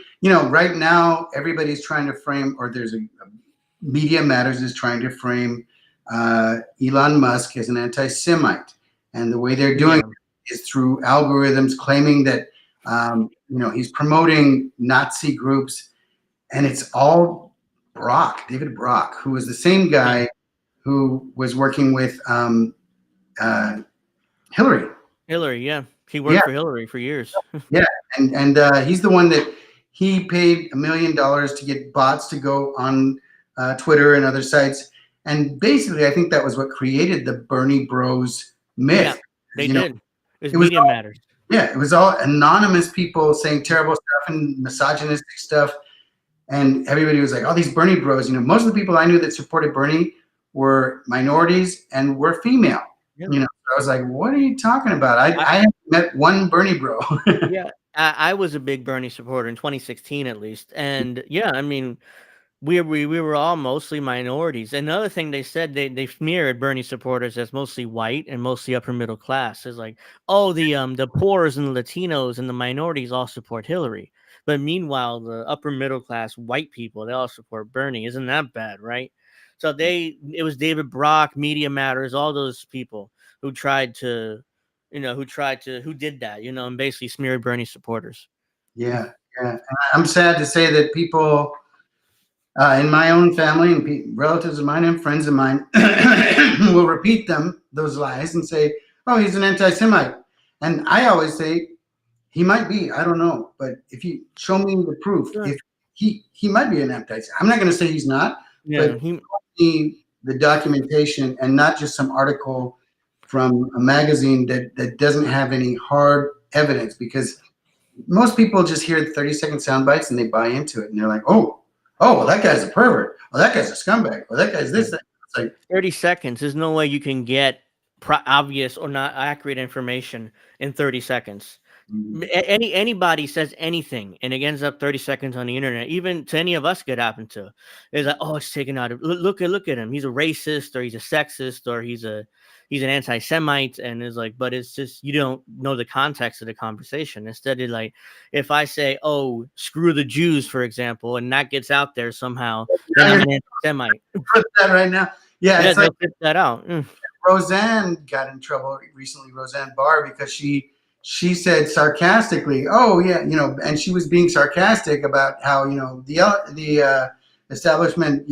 right now everybody's trying to frame, or there's a Media Matters is trying to frame Elon Musk as an anti-Semite, and the way they're doing Yeah, it is through algorithms claiming that he's promoting Nazi groups, and it's all David Brock, who was the same yeah. guy who was working with uh, Hillary. Hillary, yeah. He Yeah, worked for Hillary for years. yeah, and he's the one that he paid $1 million to get bots to go on Twitter and other sites, and basically, I think that was what created the Bernie Bros Yeah, myth. they You know, did. It's it was Media Matters. it was all anonymous people saying terrible stuff and misogynistic stuff, and everybody was like, "Oh, these Bernie Bros." Most of the people I knew that supported Bernie were minorities and were female. Yeah. So I was like, "What are you talking about?" I I haven't met one Bernie Bro. yeah, I was a big Bernie supporter in 2016 at least. And yeah, I mean, we were all mostly minorities. Another thing they said, they smeared Bernie supporters as mostly white and mostly upper middle class. It's like, oh, the poors and the Latinos and the minorities all support Hillary. But meanwhile, the upper middle class white people, they all support Bernie. Isn't that bad, right? So it was David Brock, Media Matters, all those people who tried to, who did that, and basically smeared Bernie supporters. Yeah, yeah. And I'm sad to say that people in my own family and relatives of mine and friends of mine will repeat those lies and say, "Oh, he's an anti-Semite," and I always say, "He might be. I don't know, but if you show me the proof, Yeah, if he might be an anti-Semite. I'm not going to say he's not, yeah, but the documentation and not just some article from a magazine that doesn't have any hard evidence, because most people just hear 30-second sound bites and they buy into it and they're like, oh, well, that guy's a pervert. Oh, that guy's a scumbag. Oh, that guy's this. That. It's like 30 seconds. There's no way you can get obvious or not accurate information in 30 seconds. Anybody says anything and it ends up 30 seconds on the internet, even to any of us could happen to. It's like, oh, it's taken out of look at him. He's a racist, or he's a sexist, or he's an anti-Semite, and it's like, but it's just, you don't know the context of the conversation. Instead, it's like, if I say, oh, screw the Jews, for example, and that gets out there somehow, then I'm an anti-Semite. put that right now. Yeah, Yeah, it's like they'll fit that out. Roseanne got in trouble recently, Roseanne Barr, because she said sarcastically, "Oh yeah," and she was being sarcastic about how the establishment,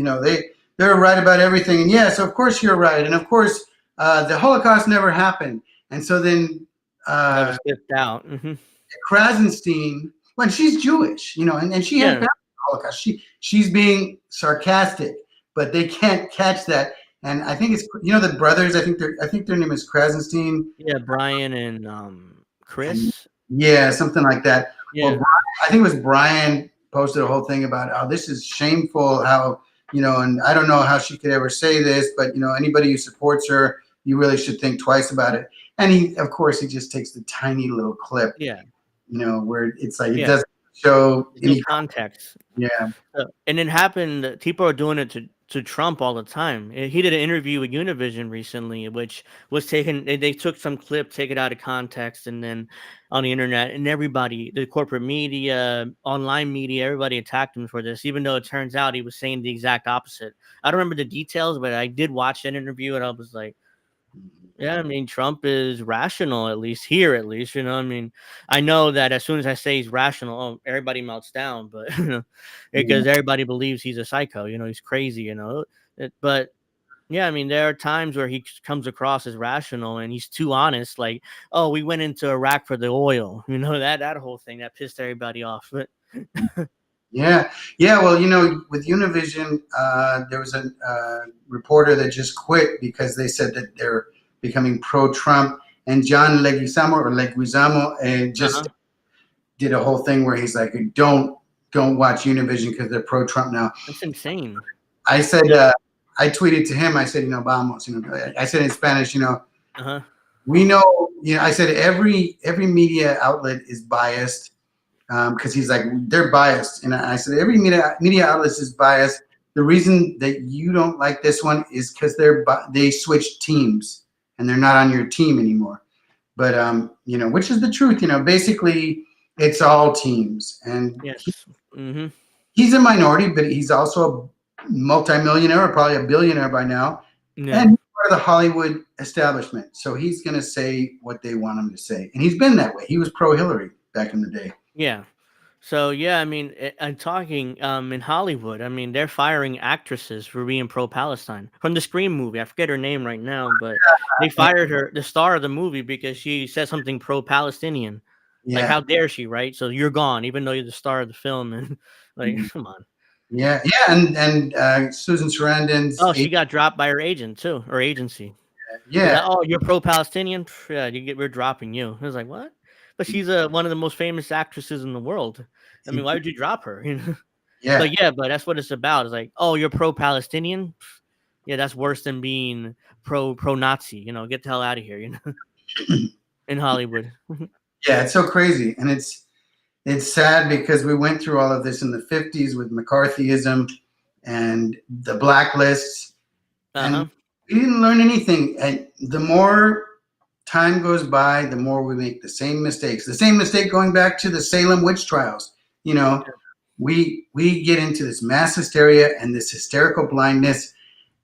they're right about everything, and yes, of course you're right, and of course the Holocaust never happened, and so then That was flipped out. Krasenstein, when she's Jewish, and she had Yeah, found the Holocaust, she's being sarcastic, but they can't catch that. And I think it's the brothers. I think their name is Krasenstein. yeah, Brian and And Chris. yeah, something like that. Well, Yeah, I think it was Brian posted a whole thing about how this is shameful, how, and I don't know how she could ever say this, but, anybody who supports her, you really should think twice about it. And he just takes the tiny little clip, yeah, where it's like, it yeah. doesn't show There's no any, context. yeah. And it happened. People are doing it to Trump all the time. He did an interview with Univision recently, which was taken. They took some clip, take it out of context, and then on the internet, and everybody, the corporate media, online media, everybody attacked him for this. Even though it turns out he was saying the exact opposite. I don't remember the details, but I did watch that interview, and I was like, yeah, I mean, Trump is rational, at least here, at least, I mean, I know that as soon as I say he's rational, oh, everybody melts down, but, Yeah. because everybody believes he's a psycho, he's crazy, but yeah, I mean, there are times where he comes across as rational and he's too honest. Like, oh, we went into Iraq for the oil, that whole thing that pissed everybody off. But Yeah, yeah. Well, with Univision, there was a reporter that just quit because they said that they're becoming pro-Trump. And John Leguizamo just Uh-huh. did a whole thing where he's like, don't watch Univision because they're pro-Trump now. That's insane. I said, Yeah. I tweeted to him. I said, vamos. I said in Spanish, Uh-huh. we know. I said every media outlet is biased because he's like they're biased, and I said every media outlet is biased. The reason that you don't like this one is because they switched teams and they're not on your team anymore. But which is the truth. Basically it's all teams, and Yes. Mm-hmm. he's a minority, but he's also a multimillionaire, or probably a billionaire by now, Yeah. and he's part of the Hollywood establishment. So he's going to say what they want him to say, and he's been that way. He was pro Hillary back in the day. Yeah. So yeah, I mean, I'm talking in Hollywood. I mean, they're firing actresses for being pro-Palestine from the Scream movie. I forget her name right now, but they fired her, the star of the movie, because she said something pro-Palestinian. Like, Yeah. how dare she, right? So you're gone, even though you're the star of the film, and like, come on. Yeah, yeah, and Susan Sarandon's Oh, she got dropped by her agent too, or agency. He's yeah, like, "Oh, you're pro-Palestinian? Pff, yeah, we're dropping you." I was like, "What?" But she's one of the most famous actresses in the world. I mean, why would you drop her? yeah, But yeah, but that's what it's about. It's like, oh, you're pro-Palestinian? Yeah, that's worse than being pro-Nazi. Get the hell out of here. In Hollywood. yeah. It's so crazy, and it's sad because we went through all of this in the '50s with McCarthyism and the blacklists, Uh and huh. we didn't learn anything. And the more time goes by, the more we make the same mistakes. The same mistake going back to the Salem witch trials. You know, we get into this mass hysteria and this hysterical blindness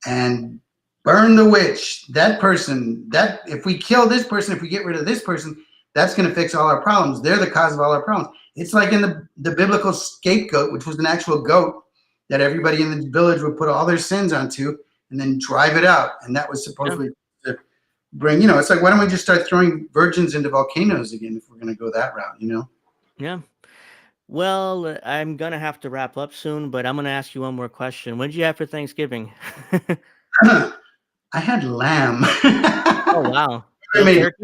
and burn the witch. That person, that if we kill this person, if we get rid of this person, that's going to fix all our problems. They're the cause of all our problems. It's like in the biblical scapegoat, which was an actual goat that everybody in the village would put all their sins onto and then drive it out. And that was Yeah. supposedly to bring, it's like, why don't we just start throwing virgins into volcanoes again if we're going to go that route? Yeah. Well, I'm gonna have to wrap up soon, but I'm gonna ask you one more question. What did you have for Thanksgiving? I had lamb. Oh wow, I no made turkey.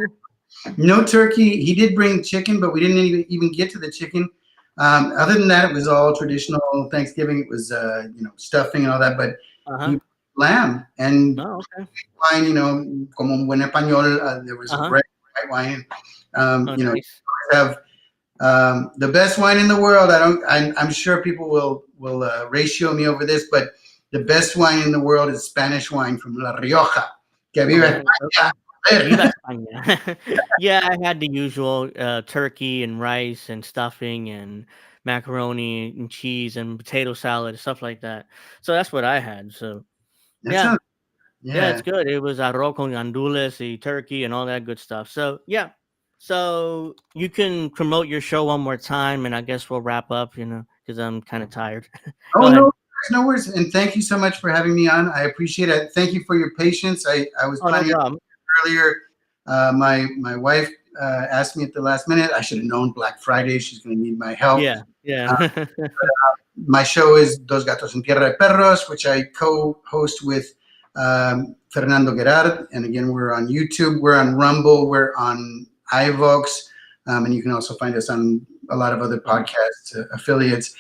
no turkey. He did bring chicken, but we didn't even get to the chicken. Other than that, it was all traditional Thanksgiving. It was stuffing and all that, but Uh huh. he lamb and Oh okay. wine. Como un buen español, there was Uh huh. red white wine. Oh You nice. have the best wine in the world. I'm sure people will ratio me over this, but the best wine in the world is Spanish wine from La Rioja. Que Oh viva nice. Okay. Viva España. Yeah, I had the usual turkey and rice and stuffing and macaroni and cheese and potato salad, stuff like that. So that's what I had. So That yeah, sounds yeah, it's yeah. good. It was arroz con gandules, the turkey, and all that good stuff. So yeah, so you can promote your show one more time, and I guess we'll wrap up. Because I'm kind of tired. Go Oh ahead. no worries. And thank you so much for having me on. I appreciate it. Thank you for your patience. I was Oh, no planning problem. earlier. My wife asked me at the last minute. I should have known Black Friday. She's going to need my help. Yeah, yeah. My show is Dos Gatos en Tierra de Perros, which I co-host with Fernando Gerard. And again, we're on YouTube, we're on Rumble, we're on iVox, and you can also find us on a lot of other podcast affiliates.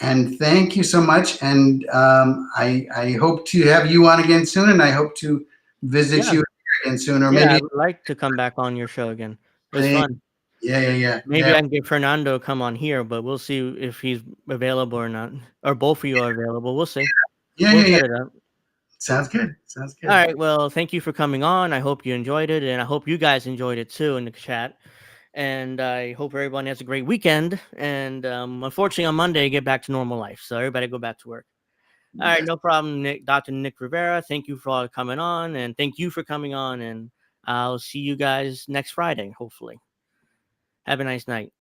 And thank you so much. And I hope to have you on again soon, and I hope to visit Yeah, you again soon, or yeah. I maybe. would like to come back on your show again. It was fun. Maybe Yeah. I can get Fernando to come on here, but we'll see if he's available or not, or both of you are available. We'll see. We'll Yeah. set it up. Sounds good. Sounds All good. right. Well, thank you for coming on. I hope you enjoyed it, and I hope you guys enjoyed it too in the chat. And I hope everyone has a great weekend. And unfortunately, on Monday, get back to normal life. So everybody go back to work. All right, Yes. no problem, Nick. Dr. Nick Rivera. Thank you for all coming on, and thank you for coming on. And I'll see you guys next Friday, hopefully. Have a nice night.